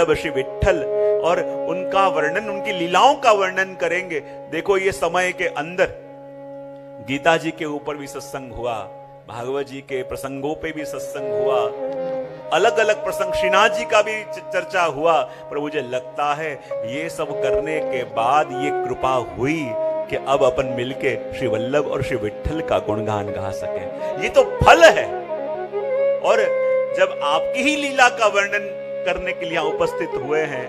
वल्लभ श्री विट्ठल और उनका वर्णन, उनकी लीलाओं का वर्णन करेंगे। देखो ये समय के अंदर गीता जी के ऊपर भी सत्संग हुआ, भागवत जी के प्रसंगों पे भी सत्संग हुआ, अलग अलग प्रसंग श्रीनाथ जी का भी चर्चा हुआ। पर मुझे लगता है ये सब करने के बाद ये कृपा हुई कि अब अपन मिलके श्री वल्लभ और श्री विट्ठल का गुणगान गा सके। ये तो फल है। और जब आपकी ही लीला का वर्णन करने के लिए उपस्थित हुए हैं,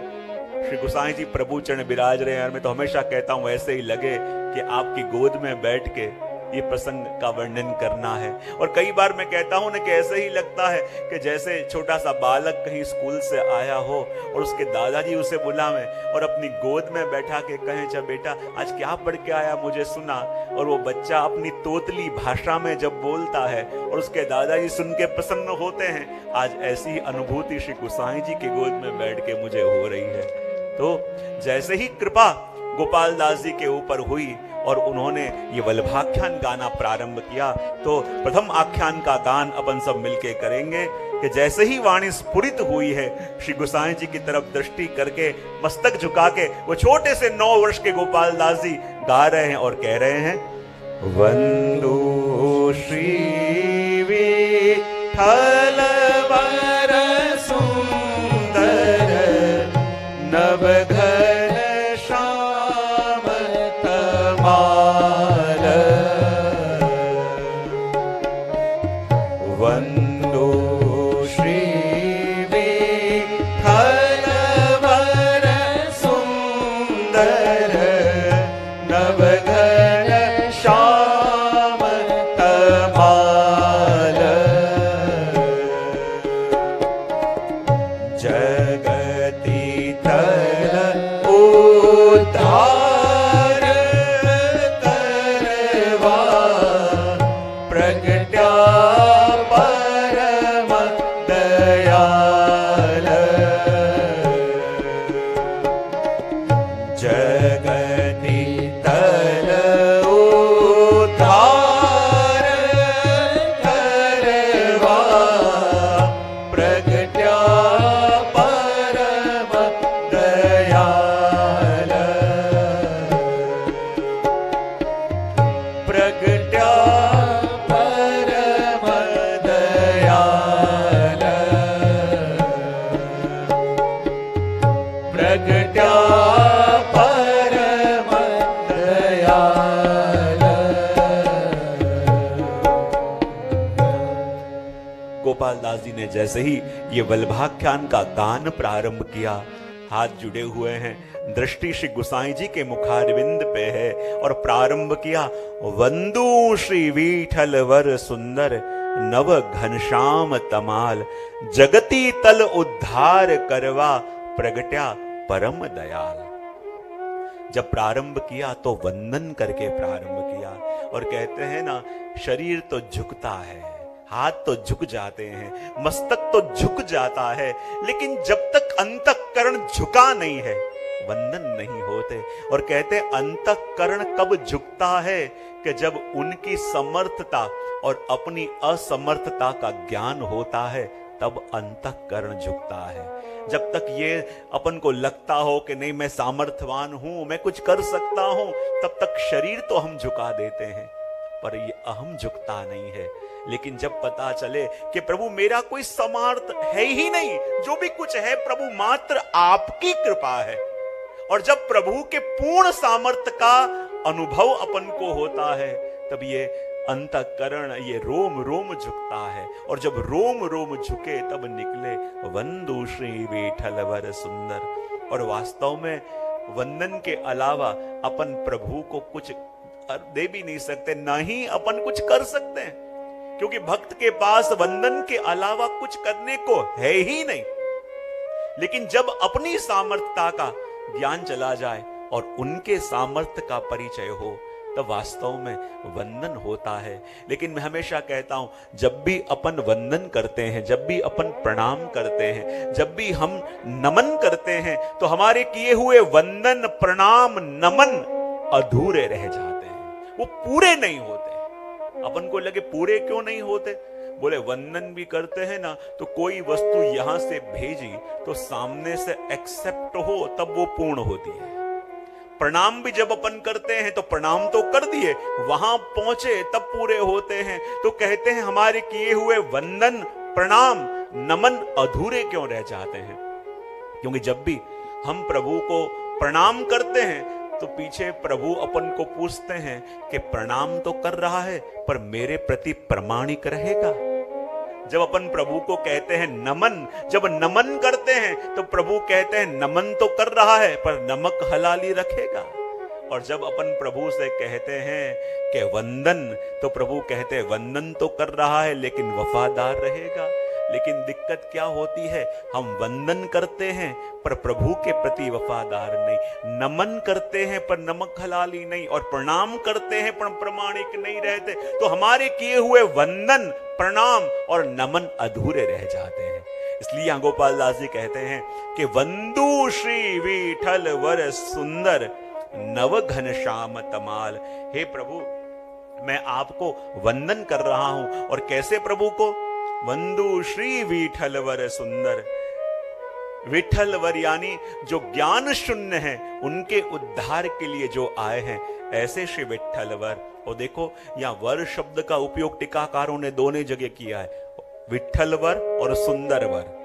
श्री गोसाई जी प्रभु चरण विराज रहे हैं, मैं तो हमेशा कहता हूं ऐसे ही लगे कि आपकी गोद में बैठ के ये प्रसंग का वर्णन करना है। और कई बार मैं कहता हूं ना कि ऐसे ही लगता है कि जैसे छोटा सा बालक कहीं स्कूल से आया हो और उसके दादाजी उसे बुलावें और अपनी गोद में बैठा के कहें, अच्छा बेटा आज क्या पढ़ के आया मुझे सुना। और वो बच्चा अपनी तोतली भाषा में जब बोलता है और उसके दादाजी सुन के प्रसन्न होते हैं, आज ऐसी अनुभूति श्री गोसाई जी की गोद में बैठ के मुझे हो रही है। तो जैसे ही कृपा गोपाल दास जी के ऊपर हुई और उन्होंने ये वल्लभाख्यान गाना प्रारंभ किया, तो प्रथम आख्यान का गान अपन सब मिलके करेंगे कि जैसे ही वाणी स्फुरित हुई है, श्री गोसाई जी की तरफ दृष्टि करके मस्तक झुका के वो छोटे से 9 वर्ष के गोपाल दास जी गा रहे हैं और कह रहे हैं, वंदो श्री विठ्ठल वर सुंदर नवघन दास जी ने जैसे ही ये वल्लभाख्यान का गान प्रारंभ किया, हाथ जुड़े हुए हैं, दृष्टि श्री गोसाई जी के मुखारविंद पे है और प्रारंभ किया, वंदू श्री विठ्ठल वर सुंदर नव घनश्याम तमाल, जगती तल उद्धार करवा प्रगट्या परम दयाल। जब प्रारंभ किया तो वंदन करके प्रारंभ किया और कहते हैं ना, शरीर तो झुकता है, हाथ तो झुक जाते हैं, मस्तक तो झुक जाता है, लेकिन जब तक अंतःकरण झुका नहीं है वंदन नहीं होते। और कहते अंतःकरण कब झुकता है कि जब उनकी समर्थता और अपनी असमर्थता का ज्ञान होता है, तब अंतःकरण झुकता है। जब तक ये अपन को लगता हो कि नहीं मैं सामर्थ्यवान हूं, मैं कुछ कर सकता हूं, तब तक शरीर तो हम झुका देते हैं, पर ये अहम झुकता नहीं है। लेकिन जब पता चले कि प्रभु मेरा कोई सामर्थ है ही नहीं, जो भी कुछ है प्रभु मात्र आपकी कृपा है, और जब प्रभु के पूर्ण सामर्थ्य का अनुभव अपन को होता है, तब ये अंतःकरण, ये रोम रोम झुकता है। और जब रोम रोम झुके तब निकले वंदू श्री विठ्ठल वर सुंदर। और वास्तव में वंदन के अलावा अपन प्रभु को कुछ दे भी नहीं सकते, ना ही अपन कुछ कर सकते हैं, क्योंकि भक्त के पास वंदन के अलावा कुछ करने को है ही नहीं। लेकिन जब अपनी सामर्थ्यता का ज्ञान चला जाए और उनके सामर्थ्य का परिचय हो, तब वास्तव में वंदन होता है। लेकिन मैं हमेशा कहता हूं, जब भी अपन वंदन करते हैं, जब भी अपन प्रणाम करते हैं, जब भी हम नमन करते हैं, तो हमारे किए हुए वंदन प्रणाम नमन अधूरे रह जाते हैं, वो पूरे नहीं होते। अपन को लगे पूरे क्यों नहीं होते, बोले वंदन भी करते हैं ना तो कोई वस्तु यहां से भेजी तो सामने से एक्सेप्ट हो तब वो पूर्ण होती है। प्रणाम भी जब अपन करते हैं तो प्रणाम तो कर दिए, वहां पहुंचे तब पूरे होते हैं। तो कहते हैं हमारे किए हुए वंदन प्रणाम नमन अधूरे क्यों रह जाते हैं? क्योंकि जब भी हम प्रभु को प्रणाम करते हैं तो पीछे प्रभु अपन को पूछते हैं कि प्रणाम तो कर रहा है पर मेरे प्रति प्रमाणिक रहेगा। जब अपन प्रभु को कहते हैं नमन, जब नमन करते हैं तो प्रभु कहते हैं नमन तो कर रहा है पर नमक हलाली रखेगा। और जब अपन प्रभु से कहते हैं कि वंदन, तो प्रभु कहते हैं वंदन तो कर रहा है लेकिन वफादार रहेगा। लेकिन दिक्कत क्या होती है, हम वंदन करते हैं पर प्रभु के प्रति वफादार नहीं, नमन करते हैं पर नमक हलाली नहीं, और प्रणाम करते हैं पर प्रमाणिक नहीं रहते। तो हमारे किए हुए वंदन प्रणाम और नमन अधूरे रह जाते हैं। इसलिए यहाँ गोपाल दास जी कहते हैं कि वंदु श्री विठल वर सुंदर नव घन श्याम तमाल। हे प्रभु, मैं आपको वंदन कर रहा हूं। और कैसे प्रभु को? वंदु श्री विठल वर सुंदर। विठल वर यानी जो ज्ञान शून्य है उनके उद्धार के लिए जो आए हैं, ऐसे श्री विठल वर। और देखो यहां वर शब्द का उपयोग टीकाकारों ने दोनों जगह किया है, विठल वर और सुंदर वर,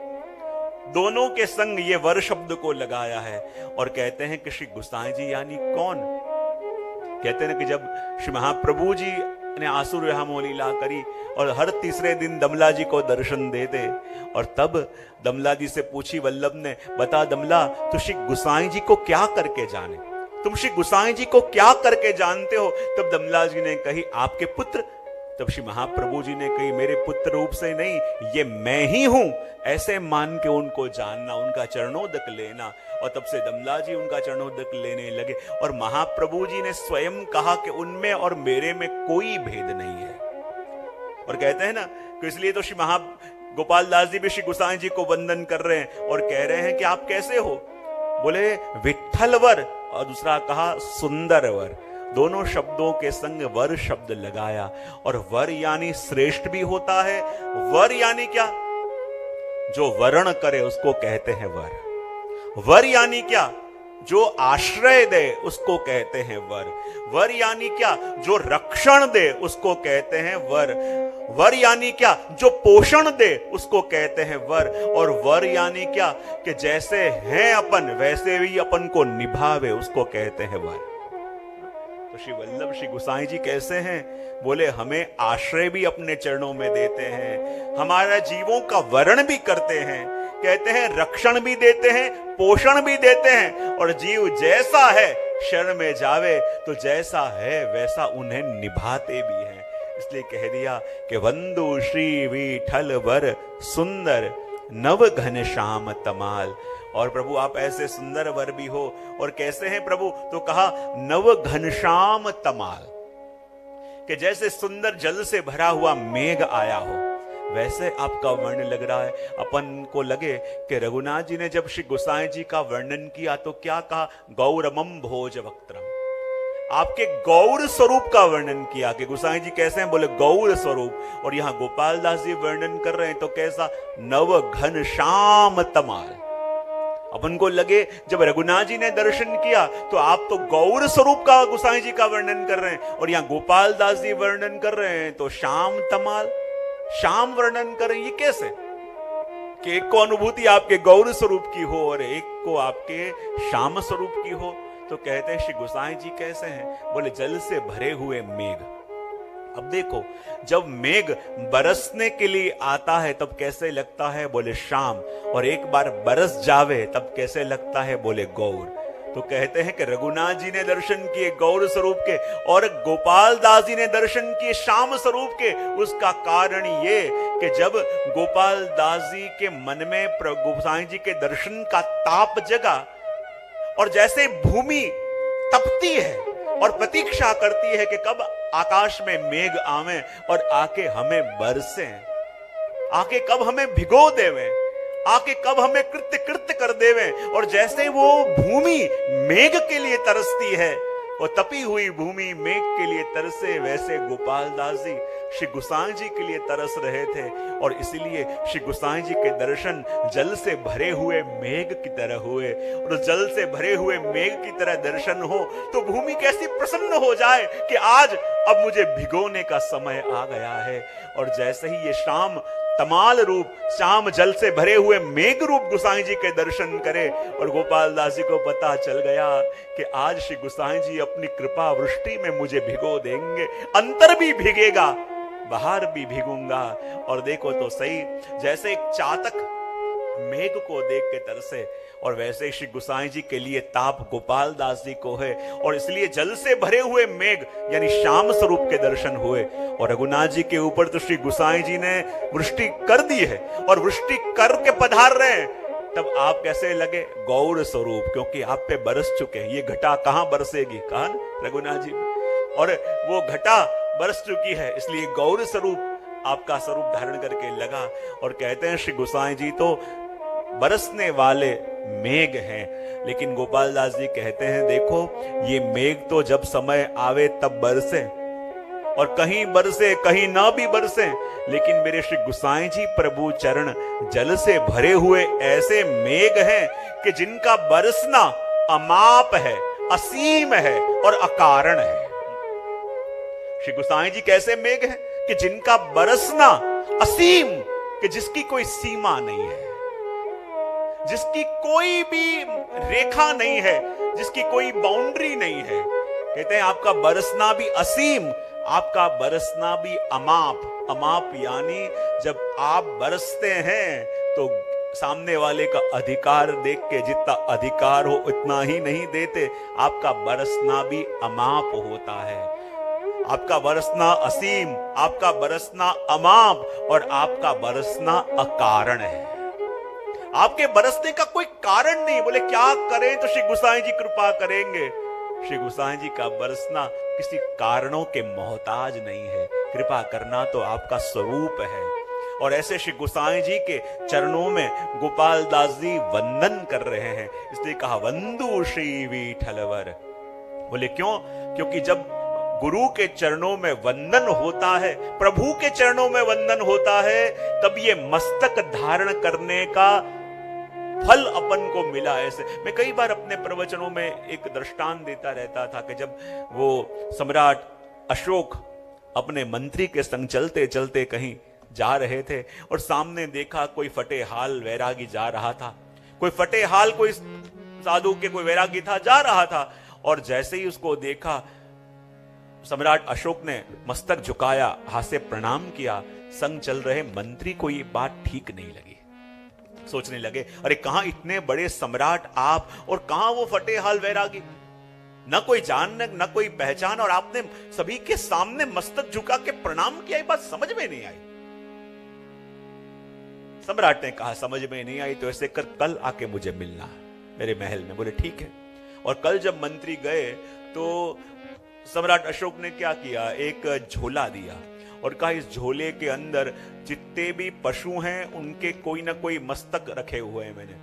दोनों के संग ये वर शब्द को लगाया है। और कहते हैं कि श्री गोसाई जी यानी कौन? कहते हैं कि जब श्री महाप्रभु जी ने आसुर विहामो लीला करी और हर तीसरे दिन दमला जी को दर्शन दे दे, और तब दमला जी से पूछी वल्लभ ने, बता दमला तू श्री गोसाई जी को क्या करके जाने, तुम श्री गोसाई जी को क्या करके जानते हो? तब दमला जी ने कही आपके पुत्र। तब श्री महाप्रभु जी ने कही मेरे पुत्र रूप से नहीं, ये मैं ही हूं, ऐसे मान के उनको जानना, उनका चरणोदक लेना। और तब से दमला जी उनका चरणोदक लेने लगे। और महाप्रभु जी ने स्वयं कहा कि उनमें और मेरे में कोई भेद नहीं है। और कहते हैं ना कि इसलिए तो श्री गोपाल दास जी भी श्री गोसाई जी को वंदन कर रहे हैं और कह रहे हैं कि आप कैसे हो? बोले विठल वर, और दूसरा कहा सुंदर वर। दोनों शब्दों के संग वर शब्द लगाया। और वर यानी श्रेष्ठ भी होता है। वर यानी क्या? जो वर्ण करे उसको कहते हैं वर। वर यानी क्या? जो आश्रय दे उसको कहते हैं वर। वर यानी क्या? जो रक्षण दे उसको कहते हैं वर। वर यानी क्या? जो पोषण दे उसको कहते हैं वर। और वर यानी क्या? कि जैसे हैं अपन वैसे भी अपन को निभावे उसको कहते हैं वर। तो श्री वल्लभ श्री गोसाई जी कैसे हैं? बोले हमें आश्रय भी अपने चरणों में देते हैं, हमारा जीवों का वरण भी करते हैं, कहते हैं रक्षण भी देते हैं, पोषण भी देते हैं। और जीव जैसा है शरण में जावे तो जैसा है वैसा उन्हें निभाते भी हैं। इसलिए कह दिया कि वंदु श्री विठल वर सुंदर नव घन श्याम तमाल। और प्रभु आप ऐसे सुंदर वर भी हो। और कैसे हैं प्रभु? तो कहा नव घनश्याम तमाल, कि जैसे सुंदर जल से भरा हुआ मेघ आया हो वैसे आपका वर्णन लग रहा है। अपन को लगे कि रघुनाथ जी ने जब श्री गोसाई जी का वर्णन किया तो क्या कहा? गौरमम भोज वक्त्रम, आपके गौर स्वरूप का वर्णन किया कि गोसाई जी कैसे हैं? बोले गौर स्वरूप। और यहां गोपाल दास जी वर्णन कर रहे हैं तो कैसा? नव घन श्याम तमाल। अपन को लगे जब रघुनाथ जी ने दर्शन किया तो आप तो गौर स्वरूप का गोसाई जी का वर्णन कर रहे हैं, और यहां गोपाल दास जी वर्णन कर रहे हैं तो श्याम तमाल, श्याम वर्णन कर रहे हैं। ये कैसे कि एक को अनुभूति आपके गौर स्वरूप की हो और एक को आपके श्याम स्वरूप की हो? तो कहते हैं श्री गोसाई जी कैसे हैं? बोले जल से भरे हुए मेघ। अब देखो जब मेघ बरसने के लिए आता है तब कैसे लगता है? बोले श्याम। और एक बार बरस जावे तब कैसे लगता है? बोले गौर। तो कहते हैं कि रघुनाथ जी ने दर्शन किए गौर स्वरूप के और गोपाल दास जी ने दर्शन किए श्याम स्वरूप के। उसका कारण ये कि जब गोपाल दास जी के मन में गोसाई जी के दर्शन का ताप जगा और जैसे भूमि तपती है और प्रतीक्षा करती है कि कब आकाश में मेघ आवे और आके हमें बरसे, आके कब हमें भिगो देवे, आके कब हमें कृत्य कृत्य कर देवे। और जैसे वो भूमि मेघ के लिए तरसती है और तपी हुई भूमि मेघ के लिए तरसे, वैसे गोपाल दास जी श्री गोसाई जी के लिए तरस रहे थे और इसलिए श्री गोसाई जी के दर्शन जल से भरे हुए मेघ की तरह हुए। और जल से भरे हुए मेघ की तरह दर्शन हो तो भूमि कैसी प्रसन्न हो जाए कि आज अब मुझे भिगोने का समय आ गया है। और जैसे ही ये शाम तमाल रूप, शाम जल से भरे हुए मेघ रूप गोसाई जी के दर्शन करे और गोपाल दास जी को पता चल गया कि आज श्री गोसाई जी अपनी कृपा वृष्टि में मुझे भिगो देंगे, अंतर भी भिगेगा, बाहर भी भिगूंगा। और देखो तो सही, जैसे एक चातक मेघ को देख के तरसे और वैसे श्री गोसाई जी के लिए ताप गोपाल दास जी को है। और इसलिए जल से भरे हुए मेघ यानी श्याम स्वरूप के दर्शन हुए। और रघुनाथ जी के ऊपर तो श्री गोसाई जी ने वृष्टि कर दी है और वृष्टि करके पधार रहे हैं, तब आप कैसे लगे? गौर स्वरूप, क्योंकि आप पे बरस चुके हैं। ये घटा कहां बरसेगी? कहां? रघुनाथ जी। और वो घटा बरस चुकी है, इसलिए गौर स्वरूप आपका स्वरूप धारण करके लगा। और कहते हैं श्री गोसाई जी तो बरसने वाले मेघ हैं, लेकिन गोपाल दास जी कहते हैं देखो ये मेघ तो जब समय आवे तब बरसे, और कहीं बरसे कहीं ना भी बरसे, लेकिन मेरे श्री गोसाई जी प्रभु चरण जल से भरे हुए ऐसे मेघ हैं कि जिनका बरसना अमाप है, असीम है और अकारण है। श्री गोसाई जी कैसे मेघ हैं कि जिनका बरसना असीम, कि जिसकी कोई सीमा नहीं है, जिसकी कोई भी रेखा नहीं है, जिसकी कोई बाउंड्री नहीं है। कहते हैं आपका बरसना भी असीम, आपका बरसना भी अमाप। अमाप यानी जब आप बरसते हैं तो सामने वाले का अधिकार देख के जितना अधिकार हो उतना ही नहीं देते। आपका बरसना भी अमाप होता है, आपका बरसना असीम, आपका बरसना अमाप और आपका बरसना अकारण है। आपके बरसने का कोई कारण नहीं। बोले क्या करें तो श्री गोसाई जी कृपा करेंगे। श्री गोसाई जी का बरसना किसी कारणों के मोहताज नहीं है, कृपा करना तो आपका स्वरूप है। और ऐसे श्री गोसाई जी के चरणों में गोपाल दास जी वंदन कर रहे हैं, इसलिए कहा वंदु श्री विठलवर। बोले क्यों? क्योंकि जब गुरु के चरणों में वंदन होता है, प्रभु के चरणों में वंदन होता है, तब ये मस्तक धारण करने का फल अपन को मिला। ऐसे मैं कई बार अपने प्रवचनों में एक दृष्टांत देता रहता था कि जब वो सम्राट अशोक अपने मंत्री के संग चलते चलते कहीं जा रहे थे और सामने देखा कोई फटेहाल वैरागी जा रहा था, कोई फटेहाल कोई साधु के कोई वैरागी था जा रहा था। और जैसे ही उसको देखा सम्राट अशोक ने मस्तक झुकाया, हाथ से प्रणाम किया। संग चल रहे मंत्री को ये बात ठीक नहीं लगी, सोचने लगे अरे कहां इतने बड़े सम्राट आप और कहां वो फटेहाल वैरागी, ना कोई जान ना कोई पहचान, और आपने सभी के सामने मस्तक झुका के प्रणाम किया। ये बात समझ में नहीं आई। सम्राट ने कहा समझ में नहीं आई तो ऐसे कर कल आके मुझे मिलना मेरे महल में। बोले ठीक है। और कल जब मंत्री गए तो सम्राट अशोक ने क्या किया, एक झोला दिया और कहा इस झोले के अंदर जितने भी पशु हैं उनके कोई ना कोई मस्तक रखे हुए हैं मैंने,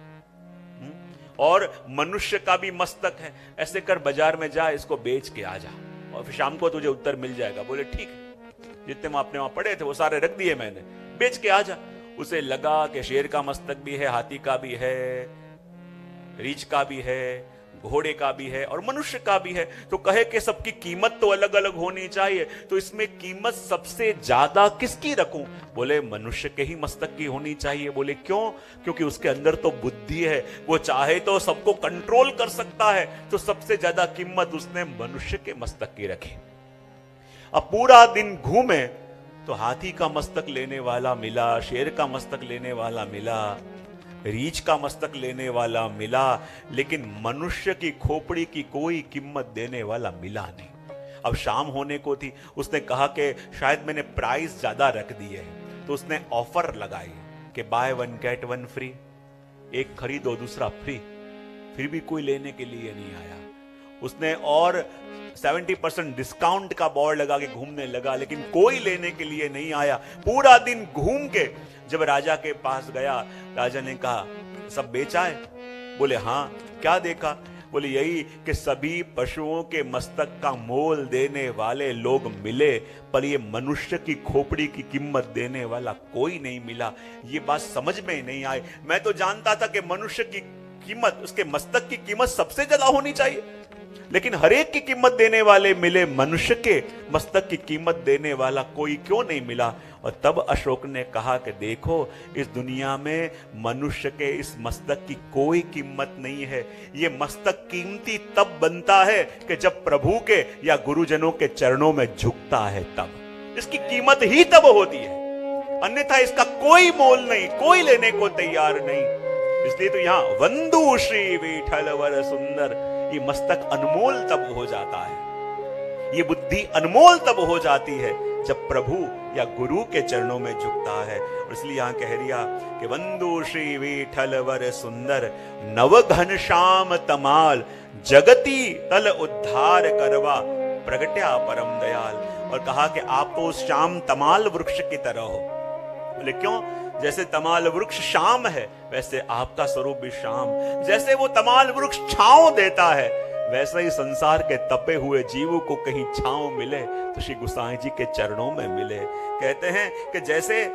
और मनुष्य का भी मस्तक है। ऐसे कर बाजार में जा, इसको बेच के आ जा और फिर शाम को तुझे उत्तर मिल जाएगा। बोले ठीक है। जितने अपने वहां पड़े थे वो सारे रख दिए मैंने, बेच के आ जा। उसे लगा कि शेर का मस्तक भी है, हाथी का भी है, रीछ का भी है, घोड़े का भी है और मनुष्य का भी है। तो कहे कि सबकी कीमत तो अलग अलग होनी चाहिए, तो इसमें कीमत सबसे ज्यादा किसकी रखूं? बोले मनुष्य के ही मस्तक की होनी चाहिए। बोले क्यों? क्योंकि उसके अंदर तो बुद्धि है, वो चाहे तो सबको कंट्रोल कर सकता है, तो सबसे ज्यादा कीमत उसने मनुष्य के मस्तक की रखी। अब पूरा दिन घूमे तो हाथी का मस्तक लेने वाला मिला, शेर का मस्तक लेने वाला मिला, रीछ का मस्तक लेने वाला मिला, लेकिन मनुष्य की खोपड़ी की कोई कीमत देने वाला मिला नहीं। अब शाम होने को थी, उसने कहा कि शायद मैंने प्राइस ज्यादा रख दी है, तो उसने ऑफर लगाई कि by one get one free, एक खरीदो दूसरा फ्री। फिर भी कोई लेने के लिए नहीं आया। उसने और 70% डिस्काउंट का बोर्ड लगा के घूमने लगा, लेकिन कोई लेने के लिए नहीं आया। पूरा दिन घूम के जब राजा के पास गया, राजा ने कहा सब बेचा है? बोले हाँ। क्या देखा? बोले यही कि सभी पशुओं के मस्तक का मोल देने वाले लोग मिले, पर ये मनुष्य की खोपड़ी की कीमत देने वाला कोई नहीं मिला। ये बात समझ में नहीं आई। मैं तो जानता था कि मनुष्य की कीमत, उसके मस्तक की कीमत सबसे ज्यादा होनी चाहिए, लेकिन हर एक की कीमत देने वाले मिले, मनुष्य के मस्तक की कीमत देने वाला कोई क्यों नहीं मिला। और तब अशोक ने कहा कि देखो, इस दुनिया में मनुष्य के इस मस्तक की कोई कीमत नहीं है। ये मस्तक कीमती तब बनता है कि जब प्रभु के या गुरुजनों के चरणों में झुकता है, तब इसकी कीमत ही तब होती है, अन्यथा इसका कोई मोल नहीं, कोई लेने को तैयार नहीं। इसलिए तो यहां वंदु श्री विठल वर सुंदर, ये मस्तक अनमोल तब हो जाता है, ये बुद्धि अनमोल तब हो जाती है जब प्रभु या गुरु के चरणों में झुकता है। और इसलिए यहां कह दिया कि वंदु श्री विठल वर सुंदर, नव घन श्याम तमाल, जगती तल उद्धार करवा, प्रगट्या परम दयाल। और कहा कि आप तो उस श्याम तमाल वृक्ष की तरह हो। बोले क्यों? जैसे तमाल वृक्ष श्याम है, वैसे आपका स्वरूप भी श्याम। जैसे वो तमाल वृक्ष छांव देता है, वैसे ही संसार के तपे हुए जीवों को कहीं छांव मिले तो श्री गोसाई जी के चरणों में मिले। कहते हैं कि जैसे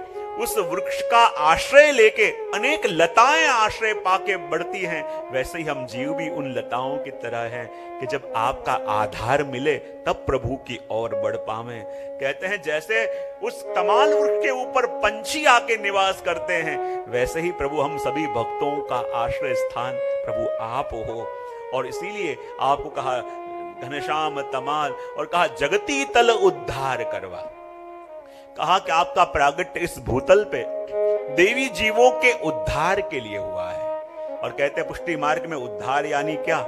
उस वृक्ष का आश्रय लेके अनेक लताएं आश्रय पाके बढ़ती हैं, वैसे ही हम जीव भी उन लताओं की तरह हैं कि जब आपका आधार मिले तब प्रभु की ओर बढ़ पावे। कहते हैं जैसे उस तमाल वृक्ष के ऊपर पंछी आके निवास करते हैं, वैसे ही प्रभु हम सभी भक्तों का आश्रय स्थान प्रभु आप हो। और इसीलिए आपको कहा घनश्याम तमाल, और कहा जगती तल उद्धार करवा। कहा कि आपका प्रागट्य इस भूतल पे देवी जीवों के उद्धार के लिए हुआ है। और कहते हैं पुष्टि मार्ग में उद्धार यानी क्या?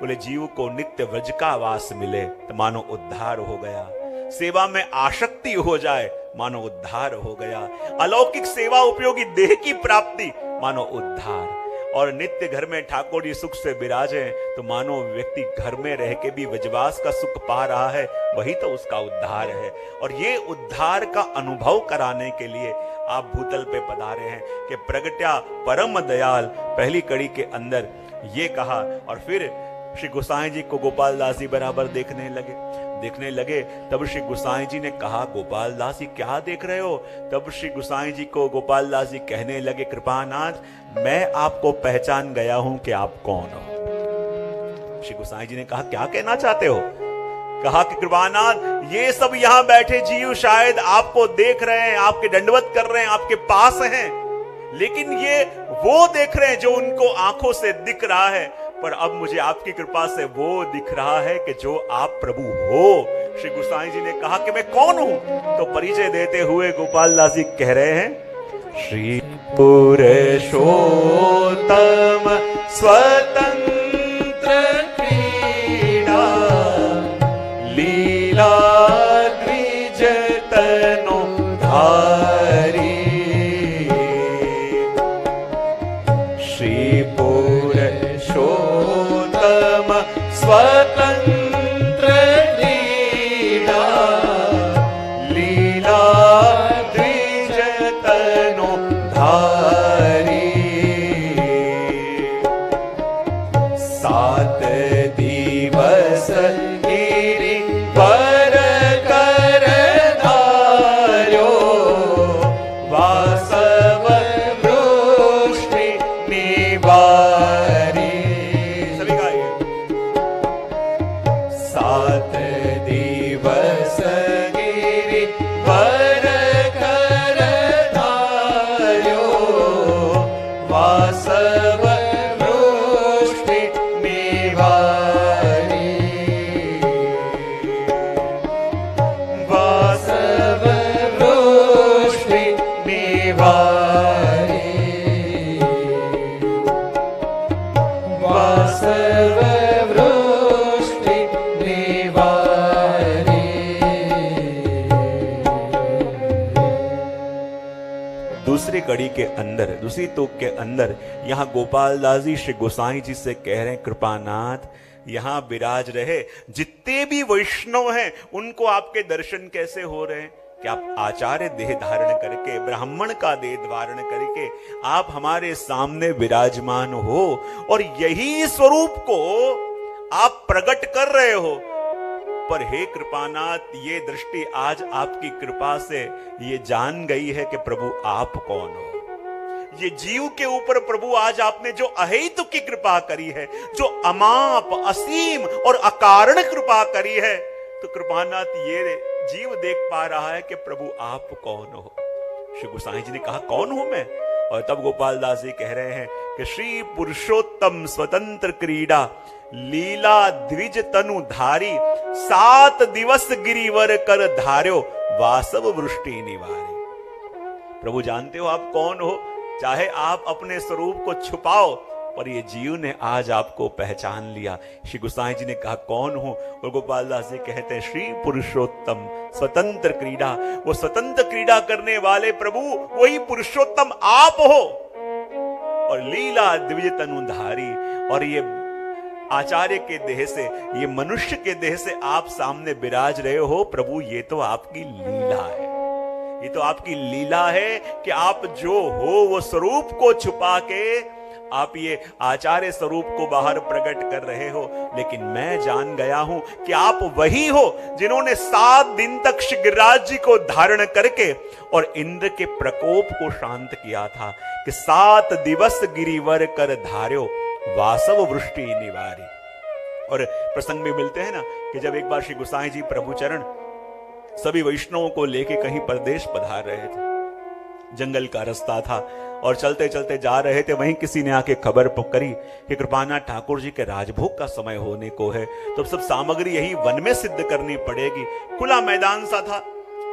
बोले जीव को नित्य व्रज का वास मिले तो मानो उद्धार हो गया, सेवा में आसक्ति हो जाए मानो उद्धार हो गया, अलौकिक सेवा उपयोगी देह की प्राप्ति मानो उद्धार, और नित्य घर में ठाकुर जी सुख से विराजे तो मानो व्यक्ति घर में रह के भी वजवास का सुख पा रहा है, वही तो उसका उद्धार है। और ये उद्धार का अनुभव कराने के लिए आप भूतल पे पधारे हैं कि प्रगट्या परम दयाल। पहली कड़ी के अंदर ये कहा, और फिर श्री गोसाई जी को गोपाल दास जी बराबर देखने लगे। तब श्री गोसाई जी ने कहा, गोपाल दास जी क्या देख रहे हो? तब श्री गोसाई जी को गोपाल दास जी कहने लगे, कृपानाथ, मैं आपको पहचान गया हूं कि आप कौन हो। श्री गोसाई जी ने कहा, क्या कहना चाहते हो? कहा कि कृपानाथ, ये सब यहां बैठे जीव शायद आपको देख रहे हैं, आपके दंडवत कर रहे हैं, आपके पास हैं, लेकिन ये वो देख रहे हैं जो उनको आंखों से दिख रहा है, पर अब मुझे आपकी कृपा से वो दिख रहा है कि जो आप प्रभु हो। श्री गोसाई जी ने कहा कि मैं कौन हूं? तो परिचय देते हुए गोपाल दास जी कह रहे हैं, श्री पुरुषोत्तम स्वतंत्र क्रीड़ा, लीला द्विज तनु धारी, श्री पुरुषोत्तम स्वतंत्र क्रीड़ा, लीला द्विज तनु धारी, सात दिवस गिरि पर कर धार्यो, वासव वृष्टि निवारी। सभी गाइए। सात दिवस गिरि पर कर धार्यो, वासव वृष्टि निवारी, वासव वृष्टि निवारी, वासव वृष्टि निवारी। दूसरी कड़ी के अंदर, दूसरी तुक के अंदर यहाँ गोपाल दास जी श्री गोसाई जी से कह रहे हैं, कृपानाथ, यहाँ विराज रहे जितने भी वैष्णव हैं उनको आपके दर्शन कैसे हो रहे हैं कि आप आचार्य देह धारण करके, ब्राह्मण का देह धारण करके आप हमारे सामने विराजमान हो। और यही स्वरूप को आप प्रकट कर रहे हो, पर हे कृपानाथ ये दृष्टि आज आपकी कृपा से ये जान गई है कि प्रभु आप कौन हो। ये जीव के ऊपर प्रभु आज आपने जो अहेतु की कृपा करी है, जो अमाप असीम और अकारण कृपा करी है, तो कृपानाथ ये जीव देख पा रहा है कि प्रभु आप कौन हो। श्री गोसाई जी ने कहा कौन हूं मैं? और तब गोपाल दास जी कह रहे हैं कि श्री पुरुषोत्तम स्वतंत्र क्रीड़ा लीला द्विज तनु धारी 7 दिवस गिरिवर कर धार्यो वासव वृष्टि निवारी। प्रभु जानते हो आप कौन हो, चाहे आप अपने स्वरूप को छुपाओ, पर ये जीव ने आज आपको पहचान लिया। श्री गोसाई जी ने कहा कौन हो? और गोपाल दास जी कहते हैं श्री पुरुषोत्तम स्वतंत्र क्रीड़ा, वो स्वतंत्र क्रीड़ा करने वाले प्रभु वही पुरुषोत्तम आप हो। और लीला द्विज तनुधारी, और ये आचार्य के देह से, ये मनुष्य के देह से आप सामने विराज रहे हो प्रभु, ये तो आपकी लीला है। ये तो आपकी लीला है कि आप जो हो वो स्वरूप को छुपा के आप ये आचार्य स्वरूप को बाहर प्रकट कर रहे हो। लेकिन मैं जान गया हूं कि आप वही हो जिन्होंने 7 दिन तक गिरिराज जी को धारण करके और इंद्र के प्रकोप को शांत किया था कि 7 दिवस गिरिवर कर धार्यो वासव वृष्टि निवारी। और प्रसंग में मिलते हैं ना कि जब एक बार श्री गोसाई जी प्रभु चरण सभी वैष्णवों को लेके कहीं परदेश पधार रहे थे, जंगल का रास्ता था और चलते चलते जा रहे थे, वहीं किसी ने आके खबर करी कि कृपानाथ ठाकुर जी के राजभोग का समय होने को है, तो सब सामग्री यही वन में सिद्ध करनी पड़ेगी। खुला मैदान सा था।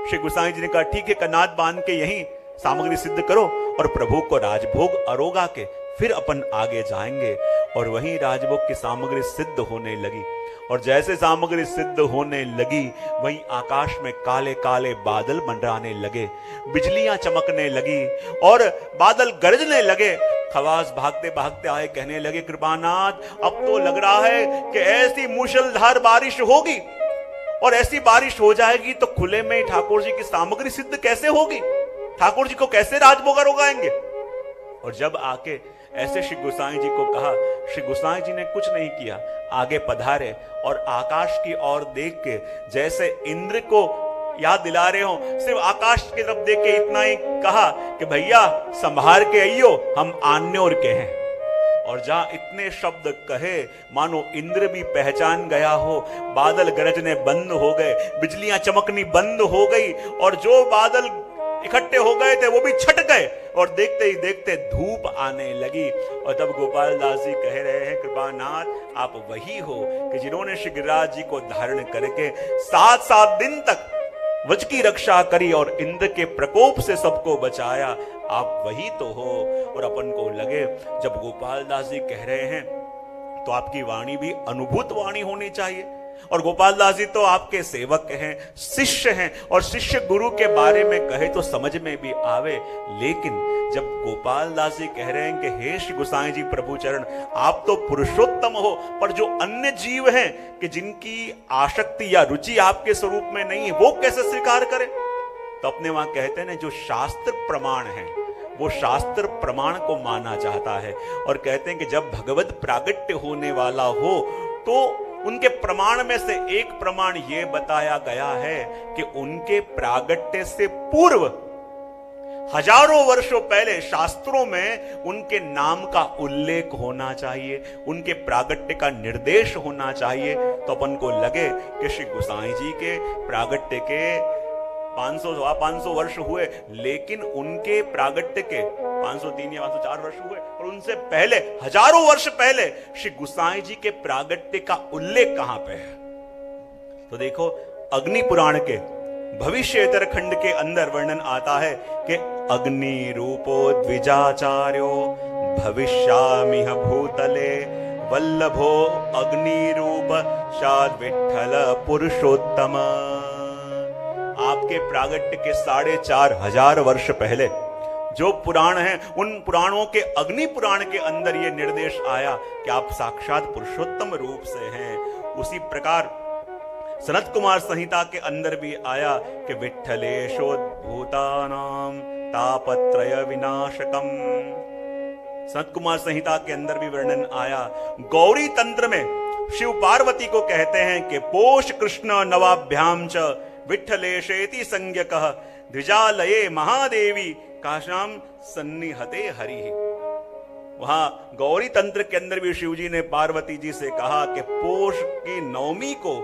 श्री गोसाई जी ने कहा ठीक है, कनात बांध के यही सामग्री सिद्ध करो और प्रभु को राजभोग अरोगा के फिर अपन आगे जाएंगे। और वहीं राजभोग की सामग्री सिद्ध होने लगी, और जैसे सामग्री सिद्ध होने लगी वहीं आकाश में काले काले बादल मंडराने लगे, बिजलियां चमकने लगी और बादल गरजने लगे। खवास भागते भागते आए, कहने लगे कृपानाथ अब तो लग रहा है कि ऐसी मूसलाधार बारिश होगी, और ऐसी बारिश हो जाएगी तो खुले में ठाकुर जी की सामग्री सिद्ध कैसे होगी, ठाकुर जी को कैसे राजभोग उगाएंगे। और जब आके ऐसे श्री गोसाई जी को कहा, श्री गोसाई जी ने कुछ नहीं किया, आगे पधारे और आकाश की ओर देख के जैसे इंद्र को याद दिला रहे हो, सिर्फ आकाश की तरफ देख के इतना ही कहा कि भैया संभार के आइयो, हम आन्योर के हैं। और जहां इतने शब्द कहे मानो इंद्र भी पहचान गया हो, बादल गरजने बंद हो गए, बिजलियां चमकनी बंद हो गई, और जो बादल इकट्ठे हो गए थे वो भी छट गए, और देखते ही देखते धूप आने लगी। और तब गोपाल दास जी कह रहे हैं कृपानाथ आप वही हो कि जिन्होंने श्री गिरिराज जी को धारण करके 7 दिन तक वज की रक्षा करी और इंद्र के प्रकोप से सबको बचाया, आप वही तो हो। और अपन को लगे जब गोपाल दास जी कह रहे हैं तो आपकी वाणी भी अनुभूत वाणी होनी चाहिए, और गोपाल दास जी तो आपके सेवक हैं, शिष्य हैं, और शिष्य गुरु के बारे में कहे तो समझ में भी आवे। लेकिन जब गोपाल दास जी कह रहे हैं कि हे श्री गोसाई जी प्रभु चरण आप तो पुरुषोत्तम हो, पर जो अन्य जीव हैं कि जिनकी आसक्ति या रुचि आपके स्वरूप में नहीं है, वो कैसे स्वीकार करें? तो अपने वहां कहते हैं जो शास्त्र प्रमाण है वो शास्त्र प्रमाण को माना चाहता है, और कहते हैं कि जब भगवत प्रागट्य होने वाला हो तो उनके प्रमाण में से एक प्रमाण यह बताया गया है कि उनके प्रागट्य से पूर्व हजारों वर्षों पहले शास्त्रों में उनके नाम का उल्लेख होना चाहिए, उनके प्रागट्य का निर्देश होना चाहिए। तो अपन को लगे कि श्री गोसाई जी के प्रागट्य के 500 वर्ष हुए, लेकिन उनके प्रागट्य के 503 या 504 वर्ष हुए, और उनसे पहले हजारों वर्ष पहले श्री गोसाई जी के प्रागट्य का उल्लेख कहां पे है? तो देखो अग्नि पुराण के भविष्येतर खंड के अंदर वर्णन आता है कि अग्नि रूपो द्विजाचार्यो भविष्यामिह भूतले वल्लभो अग्नि रूप शाद विठ्ठल पुरुषोत्तम। आपके प्रागट्य के 4,500 वर्ष पहले जो पुराण हैं, उन पुराणों के अग्नि पुराण के अंदर यह निर्देश आया कि आप साक्षात पुरुषोत्तम रूप से हैं। उसी प्रकार सनत कुमार संहिता के अंदर भी आया कि विठ्ठलेशोद्भूतानां तापत्रय विनाशकम। सनत कुमार संहिता के अंदर भी वर्णन आया। गौरी तंत्र में शिव पार्वती को कहते हैं कि पोष कृष्ण नवाभ्याम च विठ्ठलेशेति संज्ञकः द्विजालये महादेवी काशाम सन्निहते हरि। वहां गौरी तंत्र के अंदर भी शिव जी ने पार्वती जी से कहा कि पोष की नवमी को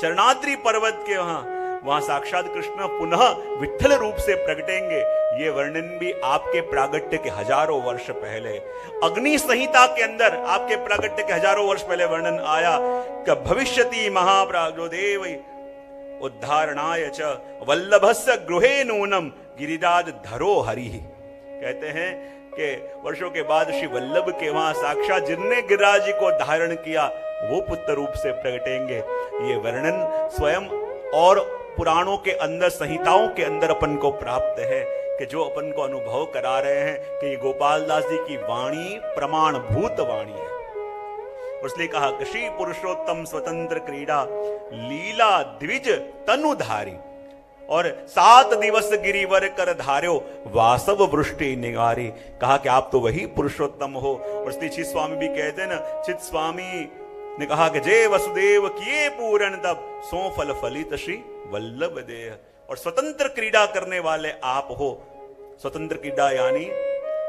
चरणाद्रि पर्वत के वहां साक्षात कृष्ण पुनः विठ्ठल रूप से प्रगटेंगे। ये वर्णन भी आपके प्रागट्य के हजारों वर्ष पहले अग्नि संहिता के अंदर आपके प्रागट्य के हजारों वर्ष पहले वर्णन आया कि भविष्यति महाप्राजो देव उद्धारणाय च वल्लभस्य गृहे नूनम गिरिराज धरो हरि। कहते हैं कि वर्षों के बाद श्री वल्लभ के वहां साक्षात जिनने गिरिराज जी को धारण किया वो पुत्र रूप से प्रगटेंगे। ये वर्णन स्वयं और पुराणों के अंदर संहिताओं के अंदर अपन को प्राप्त है कि जो अपन को अनुभव करा रहे हैं कि ये गोपाल दास जी की वाणी प्रमाणभूत वाणी है। उसने कहा कि श्री पुरुषोत्तम स्वतंत्र क्रीड़ा लीला द्विज तनुधारी और 7 दिवस गिरिवर कर धार्यो वासव वृष्टि निगारी। कहा कि आप तो वही पुरुषोत्तम हो। और श्री चित स्वामी भी कहते हैं ना, चित स्वामी ने कहा कि जय वसुदेव किए पूर्ण तब सो फल फलित श्री वल्लभ देह। और स्वतंत्र क्रीड़ा करने वाले आप हो। स्वतंत्र क्रीड़ा यानी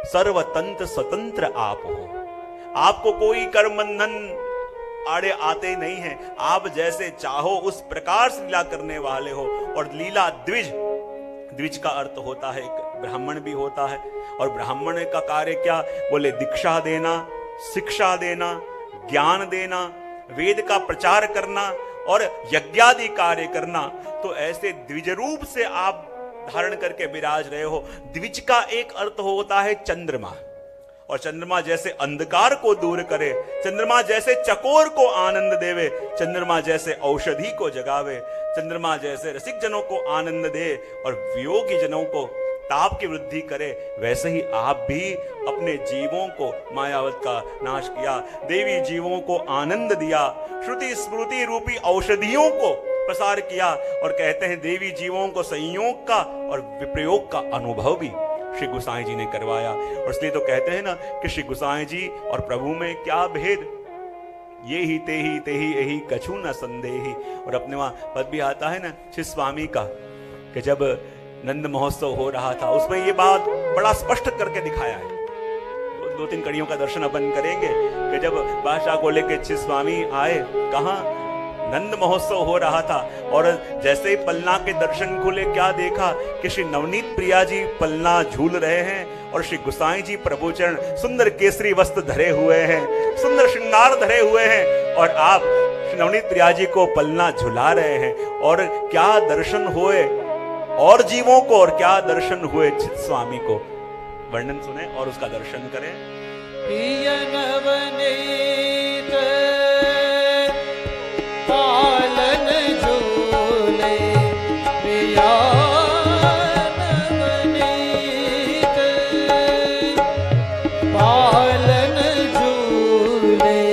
सर्वतंत्र स्वतंत्र आप हो। आपको कोई कर्म बंधन आड़े आते नहीं है। आप जैसे चाहो उस प्रकार से लीला करने वाले हो। और लीला द्विज, द्विज का अर्थ होता है एक ब्राह्मण भी होता है। और ब्राह्मण का कार्य क्या? बोले दीक्षा देना, शिक्षा देना, ज्ञान देना, वेद का प्रचार करना और यज्ञादि कार्य करना। तो ऐसे द्विज रूप से आप धारण करके विराज रहे हो। द्विज का एक अर्थ होता है चंद्रमा। और चंद्रमा जैसे अंधकार को दूर करे, चंद्रमा जैसे चकोर को आनंद देवे, चंद्रमा जैसे औषधि को जगावे, चंद्रमा जैसे रसिक जनों को आनंद दे और वियोगी जनों को ताप की वृद्धि करे, वैसे ही आप भी अपने जीवों को मायावत का नाश किया, देवी जीवों को आनंद दिया, श्रुति स्मृति रूपी औषधियों को प्रसार किया। और कहते हैं देवी जीवों को संयोग का और विप्रयोग का अनुभव भी श्री गोसाई जी ने करवाया। और इसलिए तो कहते हैं ना कि श्री गोसाई जी और प्रभु में क्या भेद, ये ही ते ही यही कछु न संदेही। और अपने वहां पद भी आता है ना श्री स्वामी का कि जब नंद महोत्सव हो रहा था उसमें ये बात बड़ा स्पष्ट करके दिखाया है। 2-3 कड़ियों का दर्शन अपन करेंगे कि जब बादशाह को लेकर श्री स्वामी आए, कहां नंद महोत्सव हो रहा था। और जैसे ही पलना के दर्शन खुले, क्या देखा कि श्री नवनीत प्रिया जी पलना झूल रहे हैं और श्री गोसाई जी प्रभुचरण सुंदर केसरी वस्त्र धरे हुए हैं, सुंदर श्रृंगार धरे हुए हैं और आप श्री नवनीत प्रिया जी को पलना झुला रहे हैं। और क्या दर्शन हुए और जीवों को, और क्या दर्शन हुए चित स्वामी को। वर्णन सुने और उसका दर्शन करें। पालन झूले प्रिया नवनीत, पालन झूले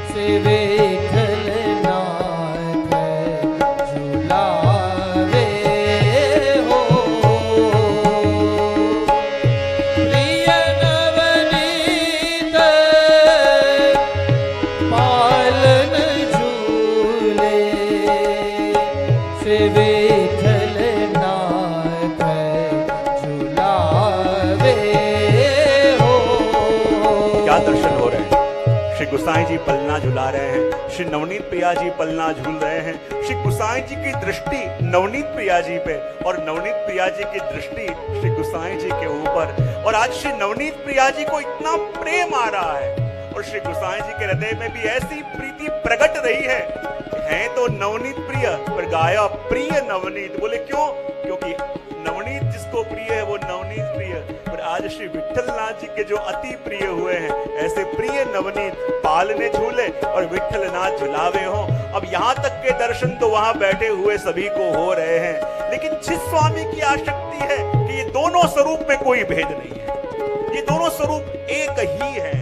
से विठ्ठल नाथ झुलावे हो। प्रिय नवनीत पालन विठ्ठल नाथ झुलावे हो। क्या दर्शन हो रहे हैं? श्री गोसाई जी पलना झुला रहे हैं, श्री नवनीत प्रिया जी पलना झूल रहे हैं। श्री गोसाई जी की दृष्टि नवनीत प्रिया जी पे और नवनीत प्रिया जी की दृष्टि श्री गोसाई जी के ऊपर। और आज श्री नवनीत प्रिया जी को इतना प्रेम आ रहा है और श्री गोसाई जी के हृदय में भी ऐसी प्रीति प्रकट रही है तो नवनीत प्रिय पर गाया प्रिय नवनीत। बोले क्यों? क्योंकि नवनीत जिसको प्रिय है वो नवनीत प्रिय। पर आज श्री विठ्ठल नाथ जी के जो अति प्रिय हुए हैं, ऐसे प्रिय नवनीत पालने झूले और विठ्ठल नाथ झुलावे हो। अब यहाँ तक के दर्शन तो वहां बैठे हुए सभी को हो रहे हैं, लेकिन चित स्वामी की आसक्ति है कि ये दोनों स्वरूप में कोई भेद नहीं है, ये दोनों स्वरूप एक ही है।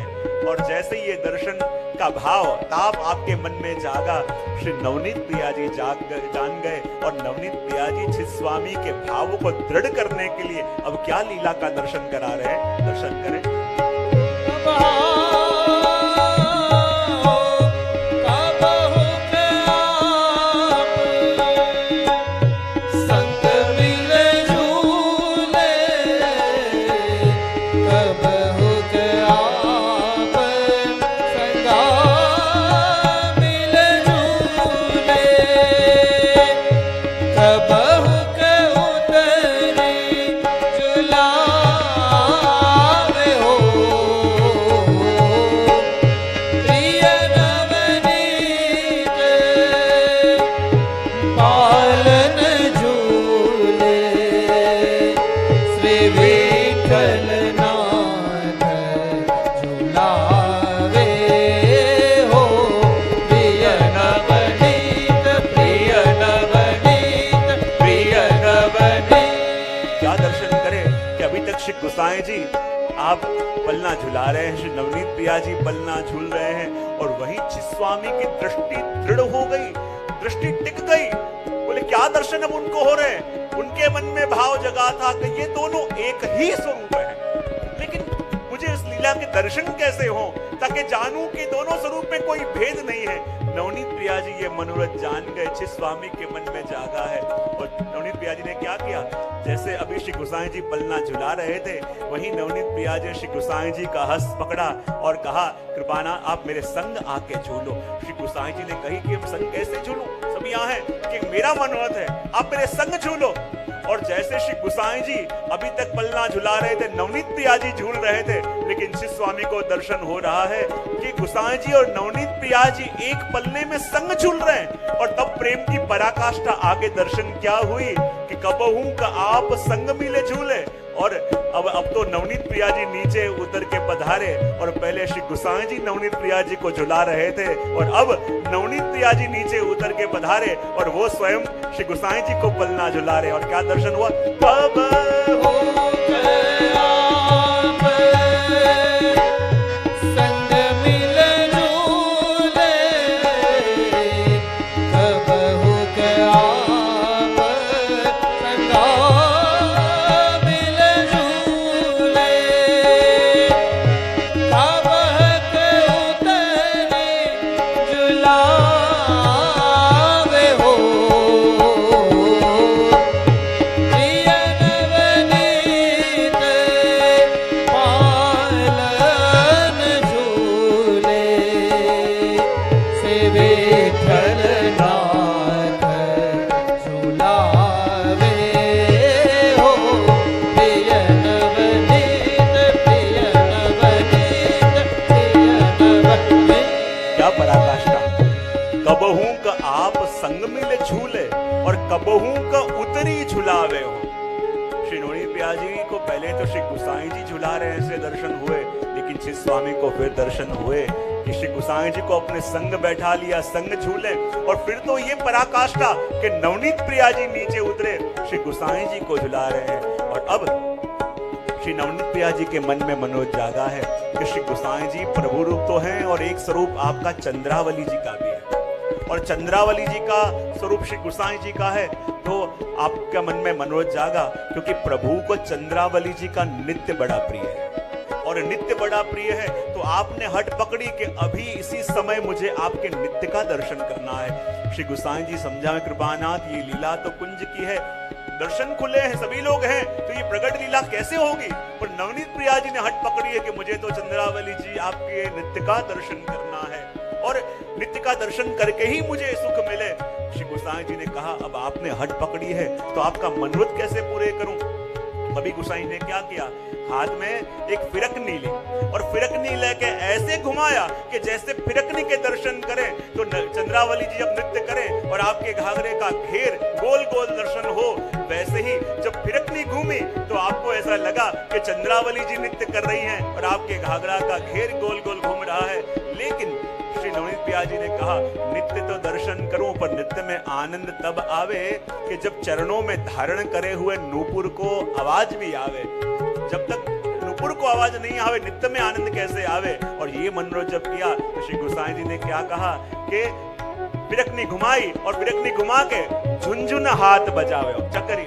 और जैसे ये दर्शन का भाव ताप आपके मन में जागा, श्री नवनीत प्रिया जी जान गए और नवनीत प्रिया जी चित स्वामी के भावों को दृढ़ करने के लिए अब क्या लीला का दर्शन करा रहे हैं, दर्शन करें। आप पलना झुला रहे हैं, श्री नवनीत प्रिया जी पलना झूल रहे हैं और वहीं स्वामी की दृष्टि दृढ़ हो गई, दृष्टि टिक गई। बोले क्या दर्शन अब उनको हो रहे हैं? उनके मन में भाव जगा था कि ये दोनों एक ही स्वरूप है, लेकिन मुझे इस लीला के दर्शन कैसे हो ताकि जानूं कि दोनों स्वरूप में कोई भेद नहीं है। नवनीत प्रिया जी ये मनोरथ जान गए, श्री स्वामी के मन में जागा है। और नवनीत प्रिया जी ने क्या किया, जैसे अभी श्री गोसाई जी पलना झुला रहे थे, वहीं नवनीत प्रिया जी श्री गोसाई जी का हस्त पकड़ा और कहा कृपाना आप मेरे संग आके झूलो। श्री गोसाई जी ने कही कि हम संग कैसे झूलो, सब यहाँ है कि मेरा मनोरथ है, आप मेरे संग झूलो। और जैसे श्री गोसाई जी अभी तक पलना झुला रहे थे, नवनीत प्रिया जी झूल रहे थे, लेकिन श्री स्वामी को दर्शन हो रहा है कि गोसाई जी और नवनीत प्रिया जी एक पलने में संग झूल रहे हैं। और तब प्रेम की पराकाष्ठा आगे दर्शन क्या हुई कि कबहू का आप संग मिले झूले। और अब तो नवनीत प्रिया जी नीचे उतर के पधारे और पहले श्री गोसाई जी नवनीत प्रिया जी को झुला रहे थे और अब नवनीत प्रिया जी नीचे उतर के पधारे और वो स्वयं श्री गोसाई जी को पलना झुला रहे। और क्या दर्शन हुआ, कबहू का आप संग मिले झूले और कबहू का उतरी झुलावे हो। श्री नवनीत प्रिया जी को पहले तो श्री गोसाई जी झुला रहे हैं, ऐसे दर्शन हुए, लेकिन श्री स्वामी को फिर दर्शन हुए कि श्री गोसाई जी को अपने संग बैठा लिया, संग झूले। और फिर तो ये पराकाष्ठा कि नवनीत प्रिया जी नीचे उतरे, श्री गोसाई जी को झुला रहे हैं। और अब श्री नवनीत प्रिया जी के मन में मनोज जागा है कि श्री गोसाई जी प्रभु रूप तो हैं और एक स्वरूप आपका चंद्रावली जी का भी है, और चंद्रावली जी का स्वरूप श्री गोसाई जी का है। तो आपका मन में मनोज जागा क्योंकि प्रभु को चंद्रावली जी का नित्य बड़ा प्रिय है और नित्य बड़ा प्रिय है। तो आपने हट पकड़ी कि अभी इसी समय मुझे आपके नित्य का दर्शन करना है। श्री गोसाई जी समझावे कृपानाथ ये लीला तो कुंज की है, दर्शन खुले हैं, सभी लोग हैं, तो ये प्रगट लीला कैसे होगी। पर नवनीत प्रिया जी ने हट पकड़ी है कि मुझे तो चंद्रावली जी आपके नित्य का दर्शन करना है और नित्य का दर्शन करके ही मुझे सुख मिले। श्री गोसाई जी ने कहा अब आपने हट पकड़ी है तो आपका मनोरथ कैसे पूरे करूं। अभी गोसाई ने क्या किया, हाथ में एक फिरकनी ली और फिरकनी लेके ऐसे घुमाया कि जैसे फिरकनी के दर्शन करें तो चंद्रावली जी जब नृत्य करें और आपके घाघरे का घेर गोल गोल दर्शन हो, वैसे ही जब फिरकनी घूमी तो आपको ऐसा लगा कि चंद्रावली जी नृत्य कर रही हैं और आपके घाघरा का घेर गोल गोल घूम रहा है। लेकिन श्री नवनीत प्रिया जी ने कहा नित्य तो दर्शन करूं, पर नित्य में आनंद तब आवे कि जब चरणों में धारण करे हुए नूपुर को आवाज भी आवे। जब तक नूपुर को आवाज नहीं आवे नित्य में आनंद कैसे आवे। और ये मनोरथ जब किया तो श्री गोसाई जी ने क्या कहा कि फिरकनी घुमाई और फिरकनी घुमा के झुनझुन हाथ बजावे और चक्करी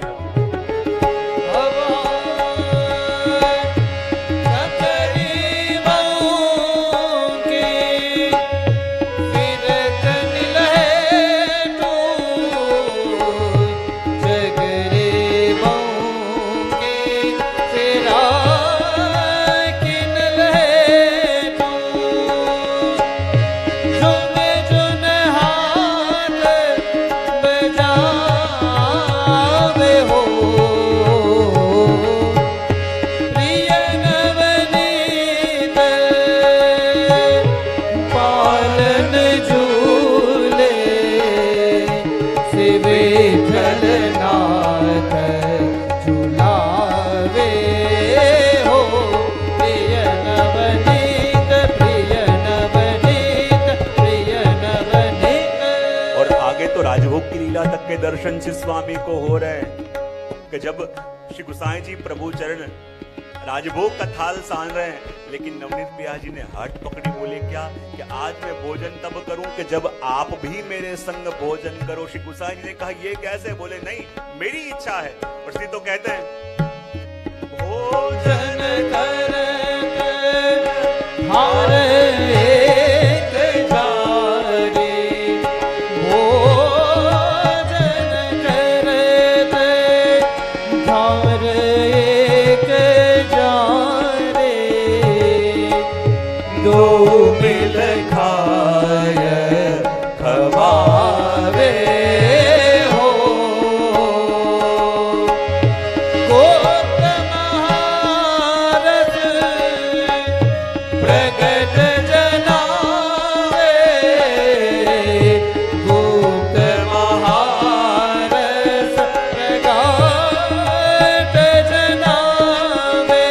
के दर्शन श्री स्वामी को हो रहे हैं कि जब श्री गोसाई जी प्रभु चरण राजभोग का थाल सान रहे हैं, लेकिन नवनीत पिया जी ने हट पकड़ी, बोले क्या कि आज मैं भोजन तब करूं कि जब आप भी मेरे संग भोजन करो। श्री गोसाई जी ने कहा ये कैसे? बोले नहीं, मेरी इच्छा है। और श्री तो कहते हैं भोजन करके हर एक जारे, भोजन करके हर एक जारे, दो मिल खाय खवावे हो। प्रगट जनावे, गुप्त महारस प्रगट जनावे,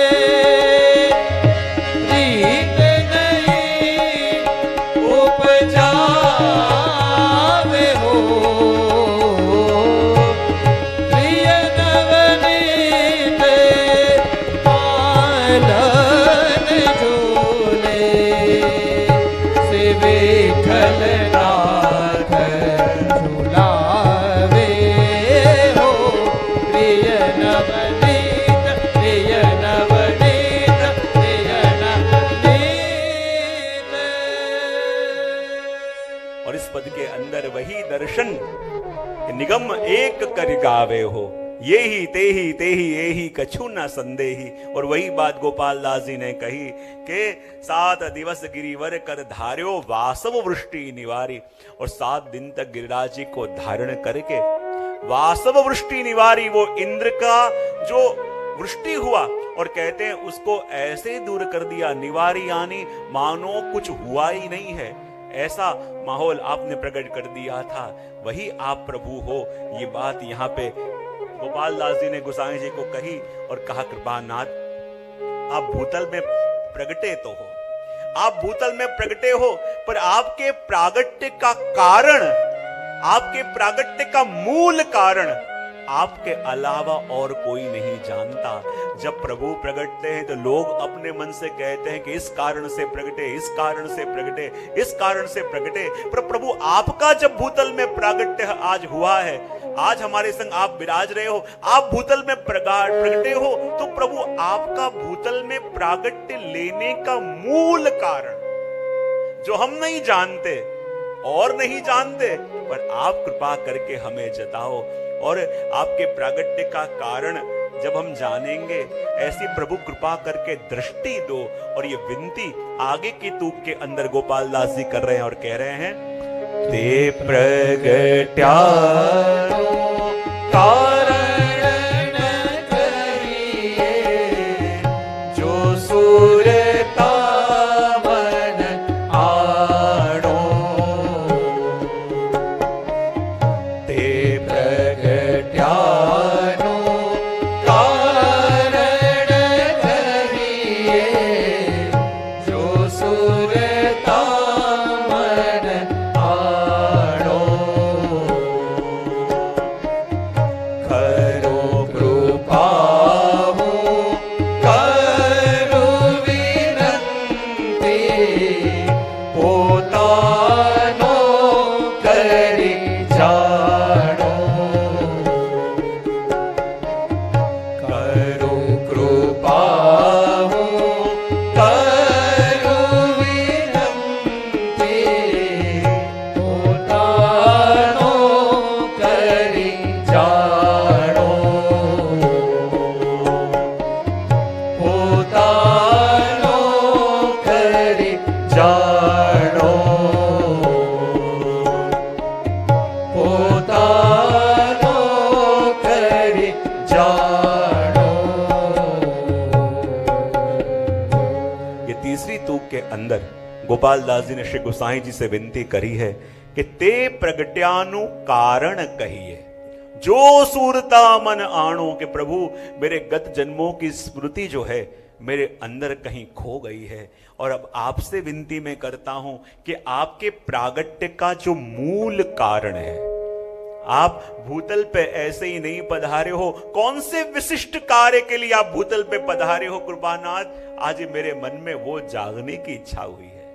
रीत नहीं उपजावे हो। प्रिय नवनीत पालन झूले, से विठल नाथ झुलावे हो। प्रिय नवनीत, प्रिय नवनीत, प्रिय नवनीत। और इस पद के अंदर वही दर्शन निगम एक कर गावे हो, ये ही ते ही कछु न संदेही। और वही बात गोपाल दास जी ने कही कि 7 दिवस गिरिवर कर धार्यो वासव वृष्टि निवारी। और 7 दिन तक गिरिराज जी को धारण करके वासव वृष्टि निवारी, वो इंद्र का जो वृष्टि हुआ और कहते हैं उसको ऐसे दूर कर दिया, निवारी यानी मानो कुछ हुआ ही नहीं है, ऐसा माहौल आपने प्रकट कर दिया था। वही आप प्रभु हो। ये बात यहाँ पे गोपाल दास जी ने गोसाई जी को कही और कहा कृपानाथ आप भूतल में प्रगटे तो हो, आप भूतल में प्रगटे हो, पर आपके प्रागट्य का कारण, आपके प्रागट्य का मूल कारण आपके अलावा और कोई नहीं जानता। जब प्रभु प्रगटते हैं तो लोग अपने मन से कहते हैं कि इस कारण से प्रगटे, इस कारण से प्रगटे, इस कारण से प्रगटे, पर प्रभु आपका जब भूतल में प्रागट्य आज हुआ है, आज हमारे संग आप विराज रहे हो, आप भूतल में प्रगटे हो, तो प्रभु आपका भूतल में प्रागट्य लेने का मूल कारण जो हम नहीं जानते और नहीं जानते, पर आप कृपा करके हमें जताओ। और आपके प्रागट्य का कारण जब हम जानेंगे, ऐसी प्रभु कृपा करके दृष्टि दो। और ये विनती आगे की तूक के अंदर गोपाल दास जी कर रहे हैं और कह रहे हैं ते प्रगट्यारो कारण कहिए, जो सुरता मन आड़ो, ते प्रगट्यारो कारण कहिए, जो सुरता मन आड़ो, करो कृपा हो करो विनंती, पोतानो करी जानो, करो कृपा हो करो विनंती, पोतानो करी जानो, पोतानो करी जानो, पोतानो करी जानो। ये तीसरी तूक के अंदर गोपाल दास जी ने श्री गोसाई जी से विनती करी है कि ते प्रगट्यानु कारण कहिए, जो सूरता मन आणो, कि प्रभु मेरे गत जन्मों की स्मृति जो है मेरे अंदर कहीं खो गई है, और अब आपसे विनती मैं करता हूं कि आपके प्रागट्य का जो मूल कारण है, आप भूतल पे ऐसे ही नहीं पधारे हो, कौन से विशिष्ट कार्य के लिए आप भूतल पे पधारे हो कृपानाथ? आज मेरे मन में वो जागने की इच्छा हुई है,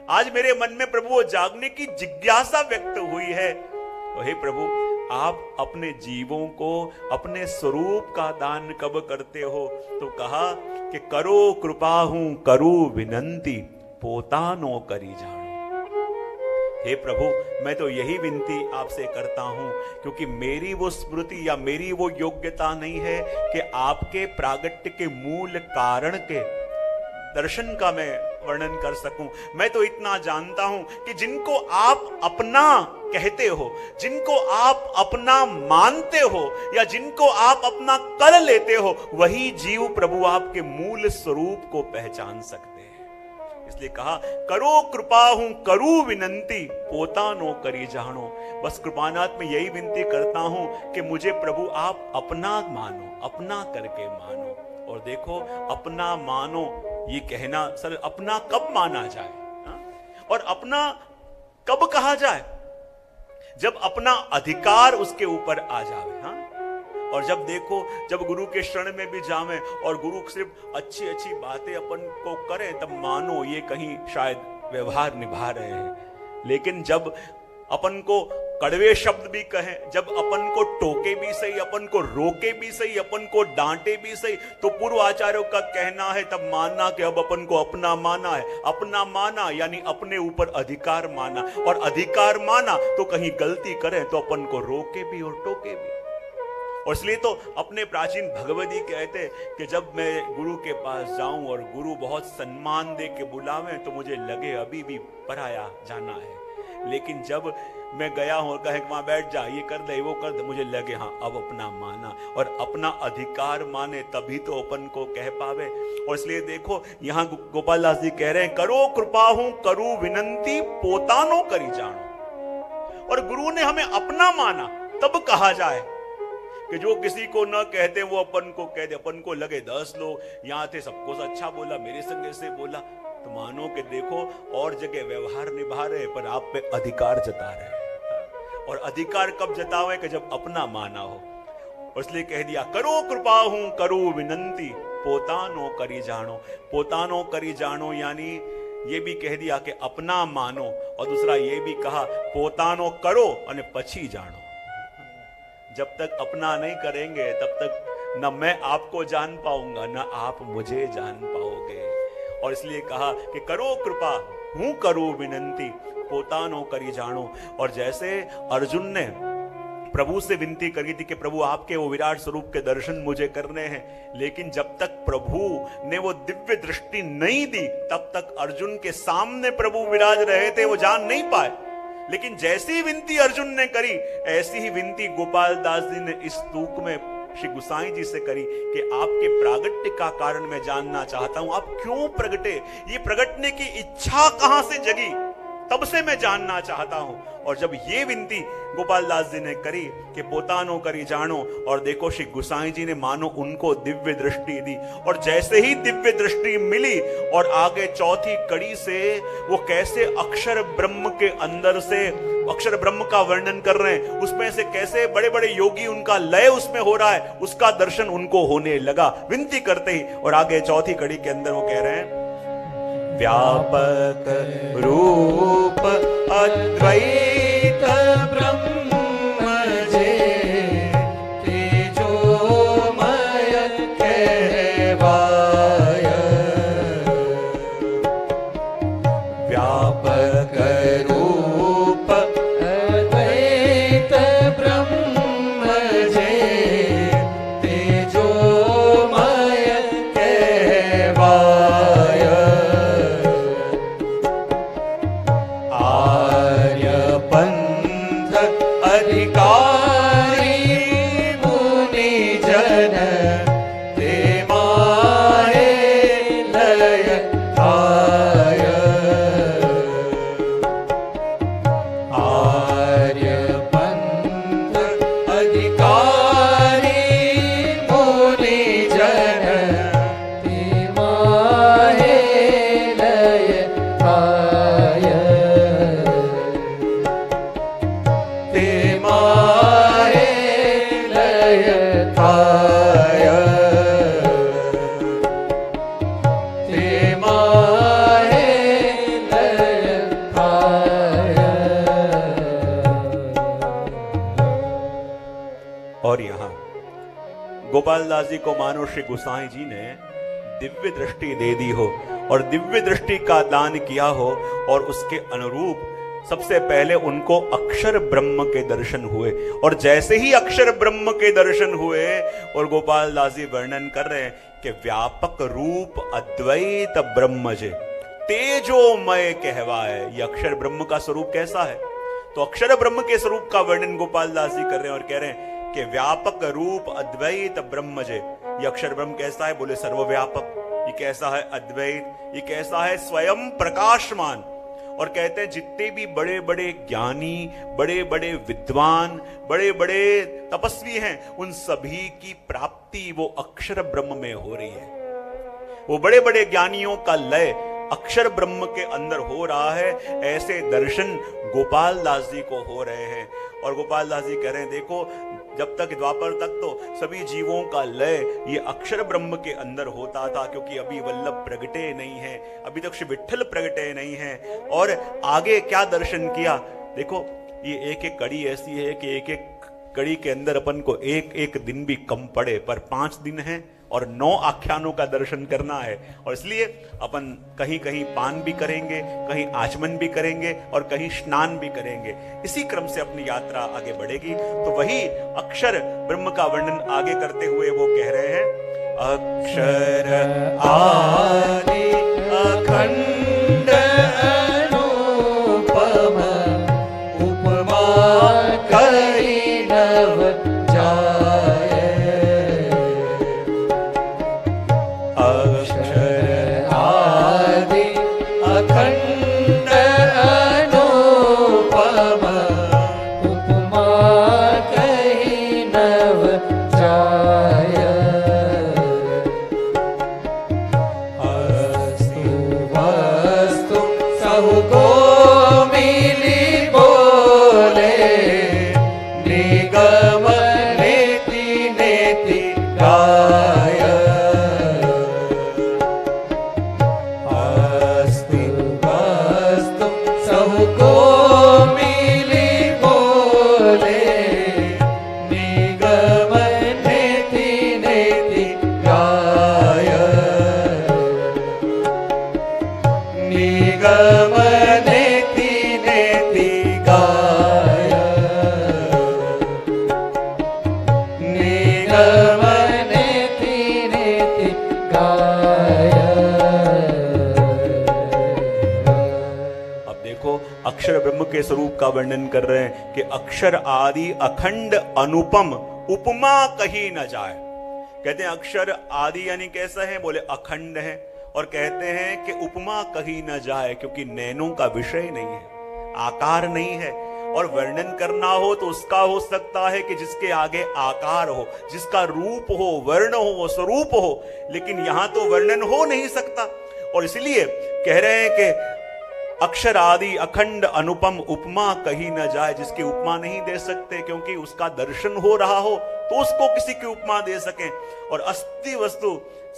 आज मेरे मन में प्रभु वो जागने की जिज्ञासा व्यक्त हुई है। तो हे प्रभु, आप अपने जीवों को अपने स्वरूप का दान कब करते हो? तो कहा कि करो कृपा हूं करू विनंती, पोतानो करी जानो। हे प्रभु, मैं तो यही विनती आपसे करता हूं, क्योंकि मेरी वो स्मृति या मेरी वो योग्यता नहीं है कि आपके प्रागट्य के मूल कारण के दर्शन का मैं वर्णन कर सकूं। मैं तो इतना जानता हूं कि जिनको आप अपना कहते हो, जिनको आप अपना मानते हो या जिनको आप अपना कर लेते हो, वही जीव प्रभु आपके मूल स्वरूप को पहचान सकते हैं। इसलिए कहा करो कृपा हूं करू विनंती, पोतानो करी जानो। बस कृपानाथ में यही विनती करता हूं कि मुझे प्रभु आप अपना मानो, अपना करके मानो। और देखो, अपना मानो ये कहना सर, अपना कब माना जाए और अपना कब कहा जाए? जब अपना अधिकार उसके ऊपर आ जावे। हाँ, और जब देखो, जब गुरु के शरण में भी जावे और गुरु सिर्फ अच्छी अच्छी बातें अपन को करें, तब मानो ये कहीं शायद व्यवहार निभा रहे हैं। लेकिन जब अपन को कड़वे शब्द भी कहें, जब अपन को टोके भी सही, अपन को रोके भी सही, अपन को डांटे भी सही, तो पूर्व आचार्यों का कहना है तब मानना कि अब अपन को अपना माना है। अपना माना यानी अपने ऊपर अधिकार माना, और अधिकार माना तो कहीं गलती करें तो अपन को रोके भी और टोके भी। और इसलिए तो अपने प्राचीन भगवती कहते कि जब मैं गुरु के पास जाऊं और गुरु बहुत सम्मान दे के बुलावें तो मुझे लगे अभी भी पराया जाना है, लेकिन जब मैं गया हूं और कहे वहां बैठ जा, ये कर दे वो कर दे, मुझे लगे हाँ अब अपना माना और अपना अधिकार माने, तभी तो अपन को कह पावे। और इसलिए देखो, यहां गोपाल दास जी कह रहे हैं करो कृपा हूं करू विनंती, पोतानो करी जानो। और गुरु ने हमें अपना माना तब कहा जाए कि जो किसी को न कहते वो अपन को कह दे। अपन को लगे 10 लोग यहाँ थे, सबको अच्छा बोला, मेरे संग से बोला, तो मानो कि देखो और जगह व्यवहार निभा रहे पर आप पे अधिकार जता रहे हैं। और अधिकार कब जतावे? कि जब अपना माना हो। और इसलिए कह दिया करो कृपा हूं करू विनंती, पोतानो करी जानो। पोतानो करी जानो यानी ये भी कह दिया कि अपना मानो, और दूसरा ये भी कहा पोतानो करो और पछी जानो। जब तक अपना नहीं करेंगे तब तक न मैं आपको जान पाऊंगा न आप मुझे जान पाओगे। और इसलिए कहा कि करो कृपा हूं करू विनंती, पोतानो करी जानो। और जैसे अर्जुन ने प्रभु से विनती करी थी कि प्रभु आपके वो विराट स्वरूप के दर्शन मुझे करने हैं, लेकिन जब तक प्रभु ने वो दिव्य दृष्टि नहीं दी तब तक अर्जुन के सामने प्रभु विराज रहे थे, वो जान नहीं पाए। लेकिन जैसी विनती अर्जुन ने करी, ऐसी ही विनती गोपाल दास जी ने इस स्तूक में श्री गुसाई जी से करी कि आपके प्रागट्य का कारण मैं जानना चाहता हूं, आप क्यों प्रगटे, ये प्रगटने की इच्छा कहां से जगी, तब से मैं जानना चाहता हूं। और जब ये विनती गोपाल दास जी ने करी कि पोतानो करी जानो, और देखो श्री गुसाई जी ने मानो उनको दिव्य दृष्टि दी। और जैसे ही दिव्य दृष्टि मिली और आगे चौथी कड़ी से वो कैसे अक्षर ब्रह्म के अंदर से अक्षर ब्रह्म का वर्णन कर रहे हैं, उसमें से कैसे बड़े बड़े योगी उनका लय उसमें हो रहा है, उसका दर्शन उनको होने लगा विनती करते ही। और आगे चौथी कड़ी के अंदर वो कह रहे हैं व्यापक रूप अद्वैत ब्रह्म जे तेजोमय कहवाय। व्यापक रूप अद्वैत ब्रह्म जे तेजोमय कहवाय। गोपाल दास जी को मानो श्री गोसाई जी ने दिव्य दृष्टि दे दी हो और दिव्य दृष्टि का दान किया हो, और उसके अनुरूप सबसे पहले उनको अक्षर ब्रह्म के दर्शन हुए। और जैसे ही अक्षर ब्रह्म के दर्शन हुए, और गोपाल दास जी वर्णन कर रहे हैं कि व्यापक रूप अद्वैत ब्रह्म जे तेजोमय कहवाए। ये अक्षर ब्रह्म का स्वरूप कैसा है? तो अक्षर ब्रह्म के स्वरूप का वर्णन गोपाल दास जी कर रहे हैं और कह रहे हैं कि व्यापक रूप अद्वैत ब्रह्म जे। ये अक्षर ब्रह्म कैसा है? बोले सर्वव्यापक। ये कैसा है? अद्वैत। ये कैसा है? स्वयं प्रकाशमान। और कहते हैं जितने भी बड़े बड़े ज्ञानी, बड़े बड़े विद्वान, बड़े बड़े तपस्वी हैं, उन सभी की प्राप्ति वो अक्षर ब्रह्म में हो रही है। वो बड़े बड़े ज्ञानियों का लय अक्षर ब्रह्म के अंदर हो रहा है। ऐसे दर्शन गोपाल दास जी को हो रहे हैं। और गोपाल दास जी कह रहे हैं देखो, जब तक द्वापर तक तो सभी जीवों का लय ये अक्षर ब्रह्म के अंदर होता था, क्योंकि अभी वल्लभ प्रगटे नहीं है, अभी तक श्री विठ्ठल प्रगटे नहीं है। और आगे क्या दर्शन किया? देखो, ये एक एक कड़ी ऐसी है कि एक एक कड़ी के अंदर अपन को एक एक दिन भी कम पड़े, पर 5 दिन है और 9 आख्यानों का दर्शन करना है। और इसलिए अपन कहीं कहीं पान भी करेंगे, कहीं आचमन भी करेंगे और कहीं स्नान भी करेंगे। इसी क्रम से अपनी यात्रा आगे बढ़ेगी। तो वही अक्षर ब्रह्म का वर्णन आगे करते हुए वो कह रहे हैं, अक्षर आदि अखंड अनुपम उपमा कई नव जाए। अक्षर आदि अखंड अनुपम उपमा कही नव जाय। अस्तु वस्तु सहु को मिली बोले, निगम नेति नेति गाय। अस्तु वस्तु सहु को मिली बोले, निगम नेति नेति गाय। निगम नेति नेति गाय। निगम नेति नेति गाय। अब देखो, अक्षर ब्रह्म के स्वरूप का वर्णन कर रहे हैं कि अक्षर आदि अखंड अनुपम उपमा कही न जाए। कहते हैं अक्षर आदि यानी कैसा है? बोले अखंड है। और कहते हैं कि उपमा कही न जाए, क्योंकि नैनों का विषय नहीं है, आकार नहीं है। और वर्णन करना हो तो उसका हो सकता है कि जिसके आगे आकार हो, जिसका रूप हो, वर्ण हो, स्वरूप हो, लेकिन यहां तो वर्णन हो नहीं सकता। और इसलिए कह रहे हैं कि अक्षर आदि अखंड अनुपम उपमा कही न जाए। जिसकी उपमा नहीं दे सकते, क्योंकि उसका दर्शन हो रहा हो तो उसको किसी की उपमा दे सकें। और अस्ति वस्तु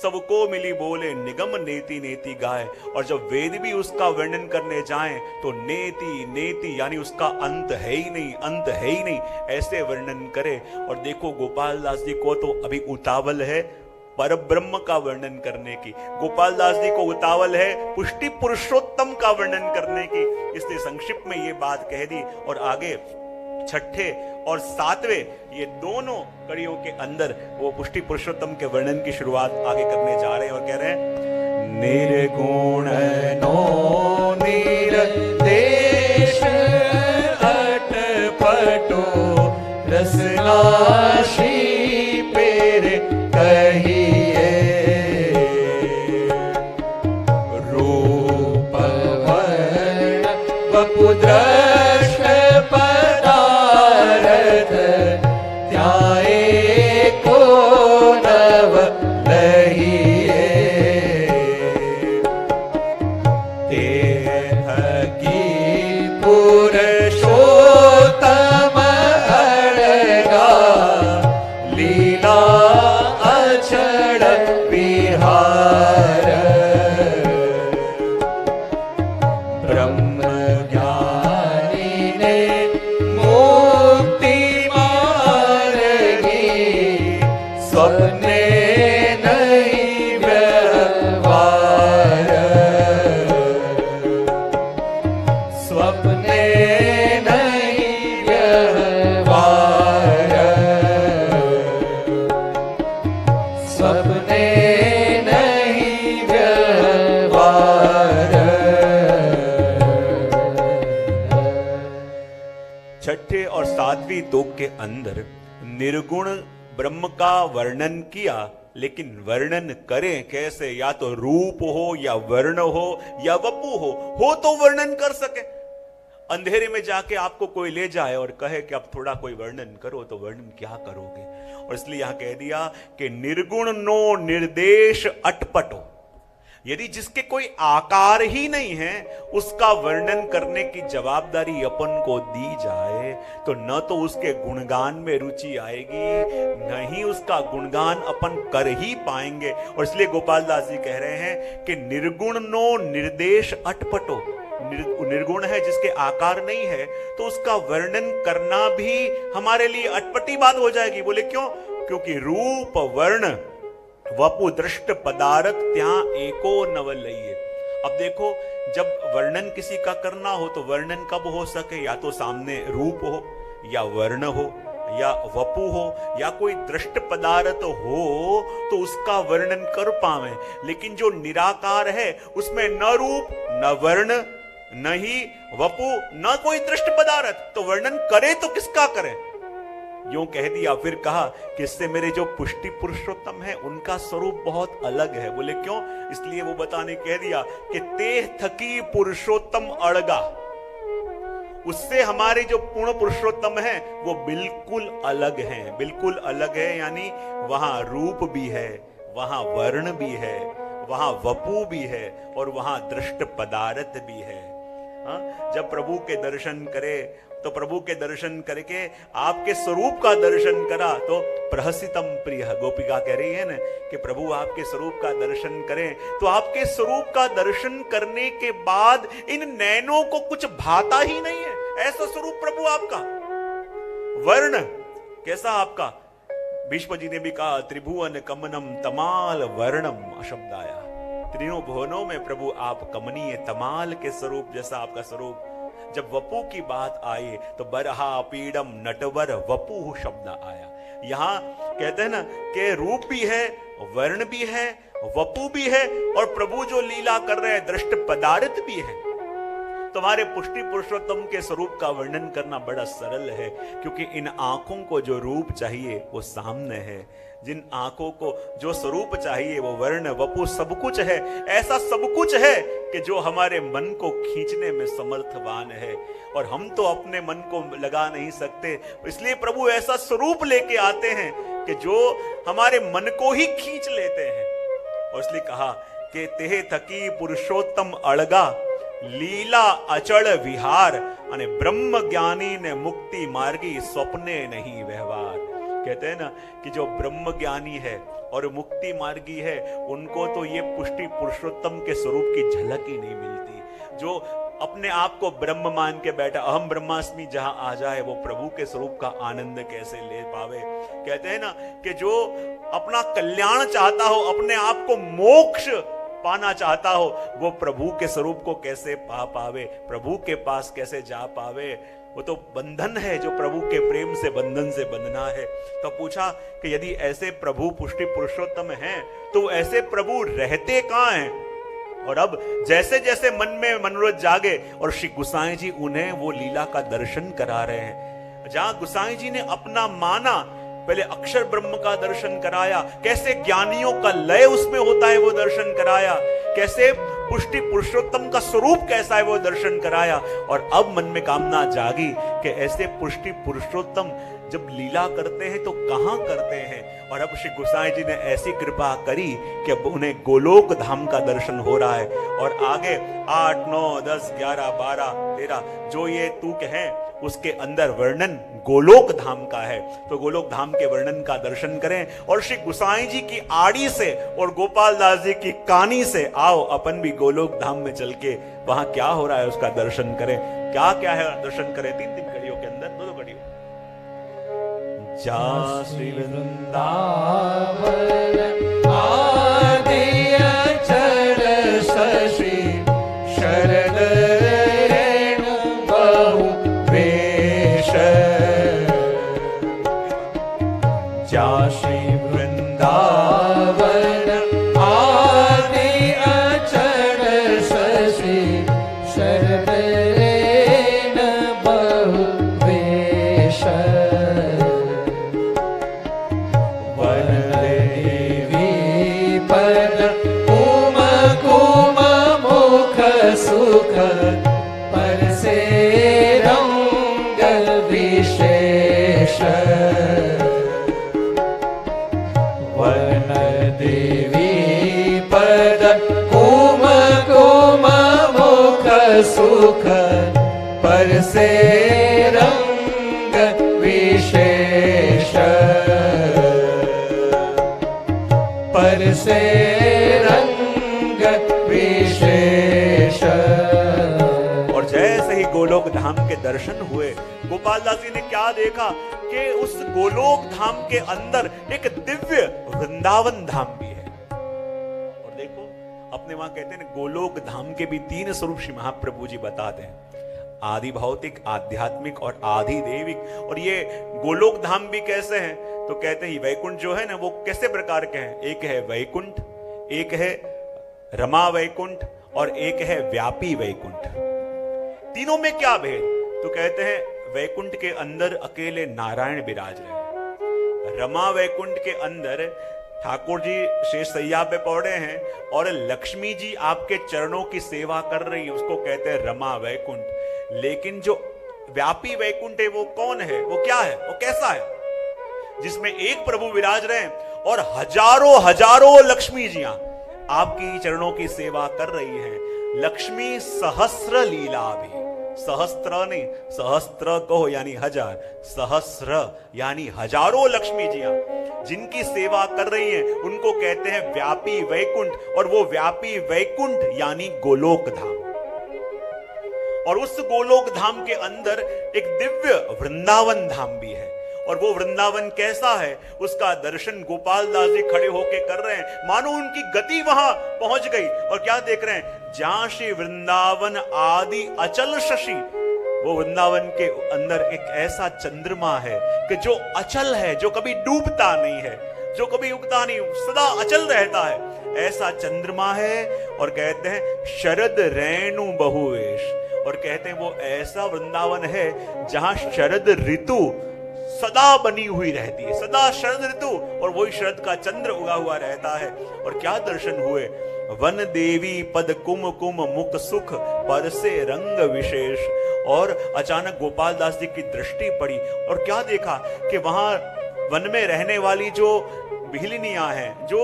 सबको मिली बोले, निगम नेति नेति गाय। और जब वेद भी उसका वर्णन करने जाएं तो नेति नेति यानी उसका अंत है ही नहीं, अंत है ही नहीं, ऐसे वर्णन करे। और देखो, गोपाल दास जी को तो अभी उतावल है पर ब्रह्म का वर्णन करने की, गोपाल दास जी को उतावल है पुष्टि पुरुषोत्तम का वर्णन करने की। इसलिए संक्षिप्त में ये बात कह दी। और आगे 6ठे और 7वें ये दोनों कड़ियों के अंदर वो पुष्टि पुरुषोत्तम के वर्णन की शुरुआत आगे करने जा रहे हैं। और कह रहे हैं, निर्गुण नो निर्देश अटपटो रसनाशी पेरे कहिए, रूप वर्ण वपु दृष्ट पदार्थ, त्याए को नव लहिए। तेह की पुरुषोत्तम अड़गा, लीला अक्षर विहार। ब्रह्म ज्ञान नहीं व्यवहार, सपने नहीं व्यवहार। छठे और सातवीं तोक के अंदर निर्गुण ब्रह्म का वर्णन किया, लेकिन वर्णन करें कैसे? या तो रूप हो या वर्ण हो या वपु हो तो वर्णन कर सके। अंधेरे में जाके आपको कोई ले जाए और कहे कि अब थोड़ा कोई वर्णन करो, तो वर्णन क्या करोगे? और इसलिए यहां कह दिया कि निर्गुण नो निर्देश अटपटो। यदि जिसके कोई आकार ही नहीं है उसका वर्णन करने की जवाबदारी अपन को दी जाए, तो न तो उसके गुणगान में रुचि आएगी, न ही उसका गुणगान अपन कर ही पाएंगे। और इसलिए गोपाल दास जी कह रहे हैं कि निर्गुण नो निर्देश अटपटो। निर्गुण है, जिसके आकार नहीं है, तो उसका वर्णन करना भी हमारे लिए अटपटी बात हो जाएगी। बोले क्यों? क्योंकि रूप वर्ण वपु दृष्ट पदार्थ त्या एको नव लइए। अब देखो, जब वर्णन किसी का करना हो तो वर्णन कब हो सके? या तो सामने रूप हो या वर्ण हो या वपु हो या कोई दृष्ट पदार्थ हो तो उसका वर्णन कर पावे। लेकिन जो निराकार है उसमें न रूप न वर्ण न ही वपु न कोई दृष्ट पदार्थ, तो वर्णन करे तो किसका करे? यूं कह दिया, फिर कहा कि इससे मेरे जो पुष्टि पुरुषोत्तम है उनका स्वरूप बहुत अलग है। बोले क्यों? इसलिए वो बताने कह दिया कि ते थकी पुरुषोत्तम अड़गा, उससे हमारे जो पूर्ण पुरुषोत्तम है वो बिल्कुल अलग हैं। बिल्कुल अलग है यानी वहां रूप भी है, वहां वर्ण भी है, वहां वपु भी है और वहां दृष्ट पदार्थ भी है। जब प्रभु के दर्शन करे तो प्रभु के दर्शन करके आपके स्वरूप का दर्शन करा तो प्रहसितम प्रिय। गोपिका कह रही है ना कि प्रभु आपके स्वरूप का दर्शन करें, तो आपके स्वरूप का दर्शन करने के बाद इन नैनों को कुछ भाता ही नहीं है। ऐसा स्वरूप प्रभु आपका। वर्ण कैसा आपका? भीष्म जी ने भी कहा त्रिभुवन कमनम तमाल वर्णम शब्द आया। तीनों भुवनों में प्रभु आप कमनीय तमाल के स्वरूप जैसा आपका स्वरूप। जब वपु की बात आई तो बरहा पीडम नटवर वपु शब्द आया। यहां कहते हैं ना कि रूप भी है, वर्ण भी है, वपु भी है और प्रभु जो लीला कर रहे हैं दृष्ट पदार्थ भी है। तुम्हारे पुष्टि पुरुषोत्तम के स्वरूप का वर्णन करना बड़ा सरल है, क्योंकि इन आंखों को जो रूप चाहिए वो सामने है। जिन आंखों को जो स्वरूप चाहिए वो वर्ण वपु सब कुछ है। ऐसा सब कुछ है कि जो हमारे मन को खींचने में समर्थवान है, और हम तो अपने मन को लगा नहीं सकते। इसलिए प्रभु ऐसा स्वरूप लेके आते हैं कि जो हमारे मन को ही खींच लेते हैं। और इसलिए कहा कि तेह थकी पुरुषोत्तम अड़गा लीला अचल विहार अने ब्रह्म ज्ञानी ने मुक्ति मार्गी स्वप्ने नहीं व्यवहार। कहते हैं ना कि जो ब्रह्म ज्ञानी है और मुक्ति मार्गी है उनको तो ये पुष्टि पुरुषोत्तम के स्वरूप की झलक ही नहीं मिलती। जो अपने आप को ब्रह्म मान के बैठा अहम ब्रह्मास्मि जहां आ जाए वो प्रभु के स्वरूप का आनंद कैसे ले पावे। कहते हैं ना कि जो अपना कल्याण चाहता हो, अपने आप को मोक्ष पाना चाहता हो, वो प्रभु के स्वरूप को कैसे पा पावे, प्रभु के पास कैसे जा पावे। वो तो बंधन है जो प्रभु के प्रेम से बंधन से बंधना है। तो पूछा कि यदि ऐसे प्रभु पुष्टि पुरुषोत्तम हैं तो ऐसे प्रभु रहते कहां हैं? और अब जैसे जैसे मन में मनोरथ जागे और श्री गुसाई जी उन्हें वो लीला का दर्शन करा रहे हैं। जहां गुसाई जी ने अपना माना, पहले अक्षर ब्रह्म का दर्शन कराया, कैसे ज्ञानियों का लय उसमें होता है वो दर्शन कराया, कैसे पुष्टि पुरुषोत्तम का स्वरूप कैसा है वो दर्शन कराया। और अब मन में कामना जागी कि ऐसे पुष्टि पुरुषोत्तम जब लीला करते हैं तो कहां करते हैं। और अब श्री गुसाई जी ने ऐसी कृपा करी कि अब उन्हें गोलोक धाम का दर्शन हो रहा है। और आगे 8, 9, 10, 11, 12, 13 जो ये तूक है उसके अंदर वर्णन गोलोक धाम का है। तो गोलोक धाम के वर्णन का दर्शन करें और श्री गुसाई जी की आड़ी से और गोपाल दास जी की कानी से आओ अपन भी गोलोक धाम में चल के वहां क्या हो रहा है उसका दर्शन करें। क्या क्या है दर्शन करें 3 कड़ियों के अंदर, 2 कड़ियों। जा श्री वृंदावन आदि अचल शशि शरद रेणु बहु से रंग विशेष, पर से रंग विशेष। और जैसे ही गोलोक धाम के दर्शन हुए, गोपाल दास जी ने क्या देखा कि उस गोलोक धाम के अंदर एक दिव्य वृंदावन धाम भी है। और देखो, अपने वहां कहते हैं गोलोक धाम के भी 3 स्वरूप श्री महाप्रभु जी बताते हैं, आदि भौतिक, आध्यात्मिक और आदि देविक। और ये गोलोक धाम भी कैसे हैं, तो कहते हैं वैकुंठ जो है ना, वो कैसे प्रकार के हैं। एक है वैकुंठ, एक है रमा वैकुंठ और एक है व्यापी वैकुंठ। तीनों में क्या भेद, तो कहते हैं वैकुंठ के अंदर अकेले नारायण विराज रहे, रमा वैकुंठ के अंदर ठाकुर जी शेष सैया पे पौड़े हैं और लक्ष्मी जी आपके चरणों की सेवा कर रही है, उसको कहते हैं रमा वैकुंठ। लेकिन जो व्यापी वैकुंठ है वो कौन है, वो क्या है, वो कैसा है, जिसमें एक प्रभु विराज रहे हैं और हजारों हजारों लक्ष्मी जियां आपकी चरणों की सेवा कर रही हैं। लक्ष्मी सहस्र लीला भी, सहस्त्र नहीं, सहस्त्र कहो यानी हजार, सहस्र यानी हजारों लक्ष्मी जियां जिनकी सेवा कर रही हैं, उनको कहते हैं व्यापी वैकुंठ। और वो व्यापी वैकुंठ यानी गोलोक धाम। और उस गोलोक धाम के अंदर एक दिव्य वृंदावन धाम भी है। और वो वृंदावन कैसा है, उसका दर्शन गोपाल दास जी खड़े होके कर रहे हैं, मानो उनकी गति वहां पहुंच गई। और क्या देख रहे हैं, जहां श्री वृंदावन आदि अचल शशि, वो वृंदावन के अंदर एक ऐसा चंद्रमा है कि जो अचल है, जो कभी डूबता नहीं है, जो कभी उगता नहीं, सदा अचल रहता है, ऐसा चंद्रमा है। और कहते हैं शरद रेणु बहुवेश। और कहते हैं वो ऐसा वृंदावन है जहां शरद ऋतु सदा बनी हुई रहती है, सदा शरद ऋतु, और वही शरद का चंद्र उगा हुआ रहता है। और क्या दर्शन हुए, वन देवी पद कुम कुम मुख सुख पर से रंग विशेष। और अचानक गोपाल दास जी की दृष्टि पड़ी और क्या देखा कि वहां वन में रहने वाली जो बिहलिनियां हैं, जो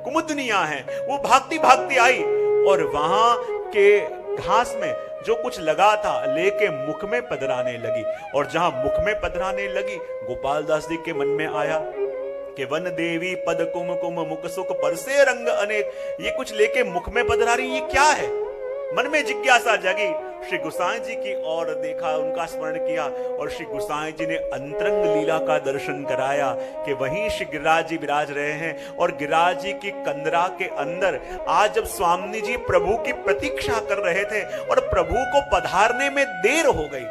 कुमुदनियां हैं, वो भागती भागती आई और वहां के घास में जो कुछ लगा था लेके मुख में पधराने लगी। और जहां मुख में पधराने लगी, गोपाल दास जी के मन में आया कि वन देवी पद कुम कुम मुख सुख परसे रंग अनेक, ये कुछ लेके मुख में पधरा रही, ये क्या है। मन में जिज्ञासा जगी, श्री गोसाई जी की ओर देखा, उनका स्मरण किया और श्री गोसाई जी ने अंतरंग लीला का दर्शन कराया कि वहीं श्री गिरिराज जी विराज रहे हैं। और गिरिराज जी की कंदरा के अंदर आज जब स्वामी जी प्रभु की प्रतीक्षा कर रहे थे और प्रभु को पधारने में देर हो गई,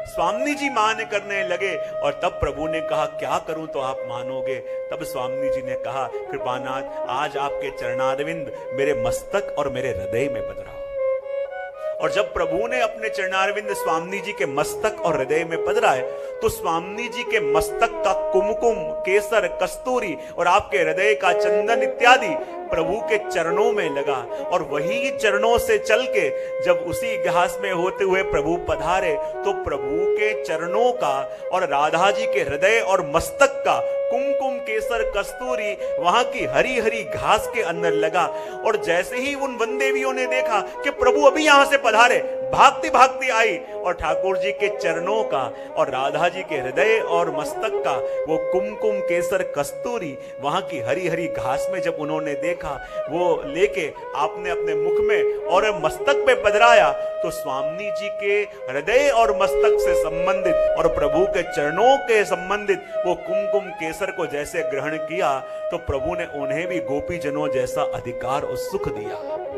स्वामी जी मान करने लगे। और तब प्रभु ने कहा क्या करूं तो आप मानोगे। तब स्वामी जी ने कहा कृपानाथ, आज आपके चरणारविंद मेरे मस्तक और मेरे हृदय में पधराओ। और जब प्रभु ने अपने चरणारविंद स्वामी जी के मस्तक और हृदय में पधराए, तो स्वामी जी के मस्तक का कुमकुम, केसर, कस्तूरी और आपके हृदय का चंदन इत्यादि प्रभु के चरणों में लगा। और वही चरणों से चल के जब उसी घास में होते हुए प्रभु पधारे, तो प्रभु के चरणों का और राधा जी के हृदय और मस्तक का कुमकुम, केसर, कस्तूरी वहां की हरी हरी घास के अंदर लगा। और जैसे ही उन वन देवियों ने देखा कि प्रभु अभी यहां से पधारे, भागती भागती आई और ठाकुर जी के चरणों का और राधा जी के हृदय और मस्तक का वो कुमकुम, केसर, कस्तूरी वहां की हरी हरी घास में जब उन्होंने देखा, वो लेके आपने अपने मुख में और मस्तक पे पधराया, तो स्वामी जी के हृदय और मस्तक से संबंधित और प्रभु के चरणों के संबंधित वो कुमकुम केसर को जैसे ग्रहण किया, तो प्रभु ने उन्हें भी गोपी जनों जैसा अधिकार और सुख दिया।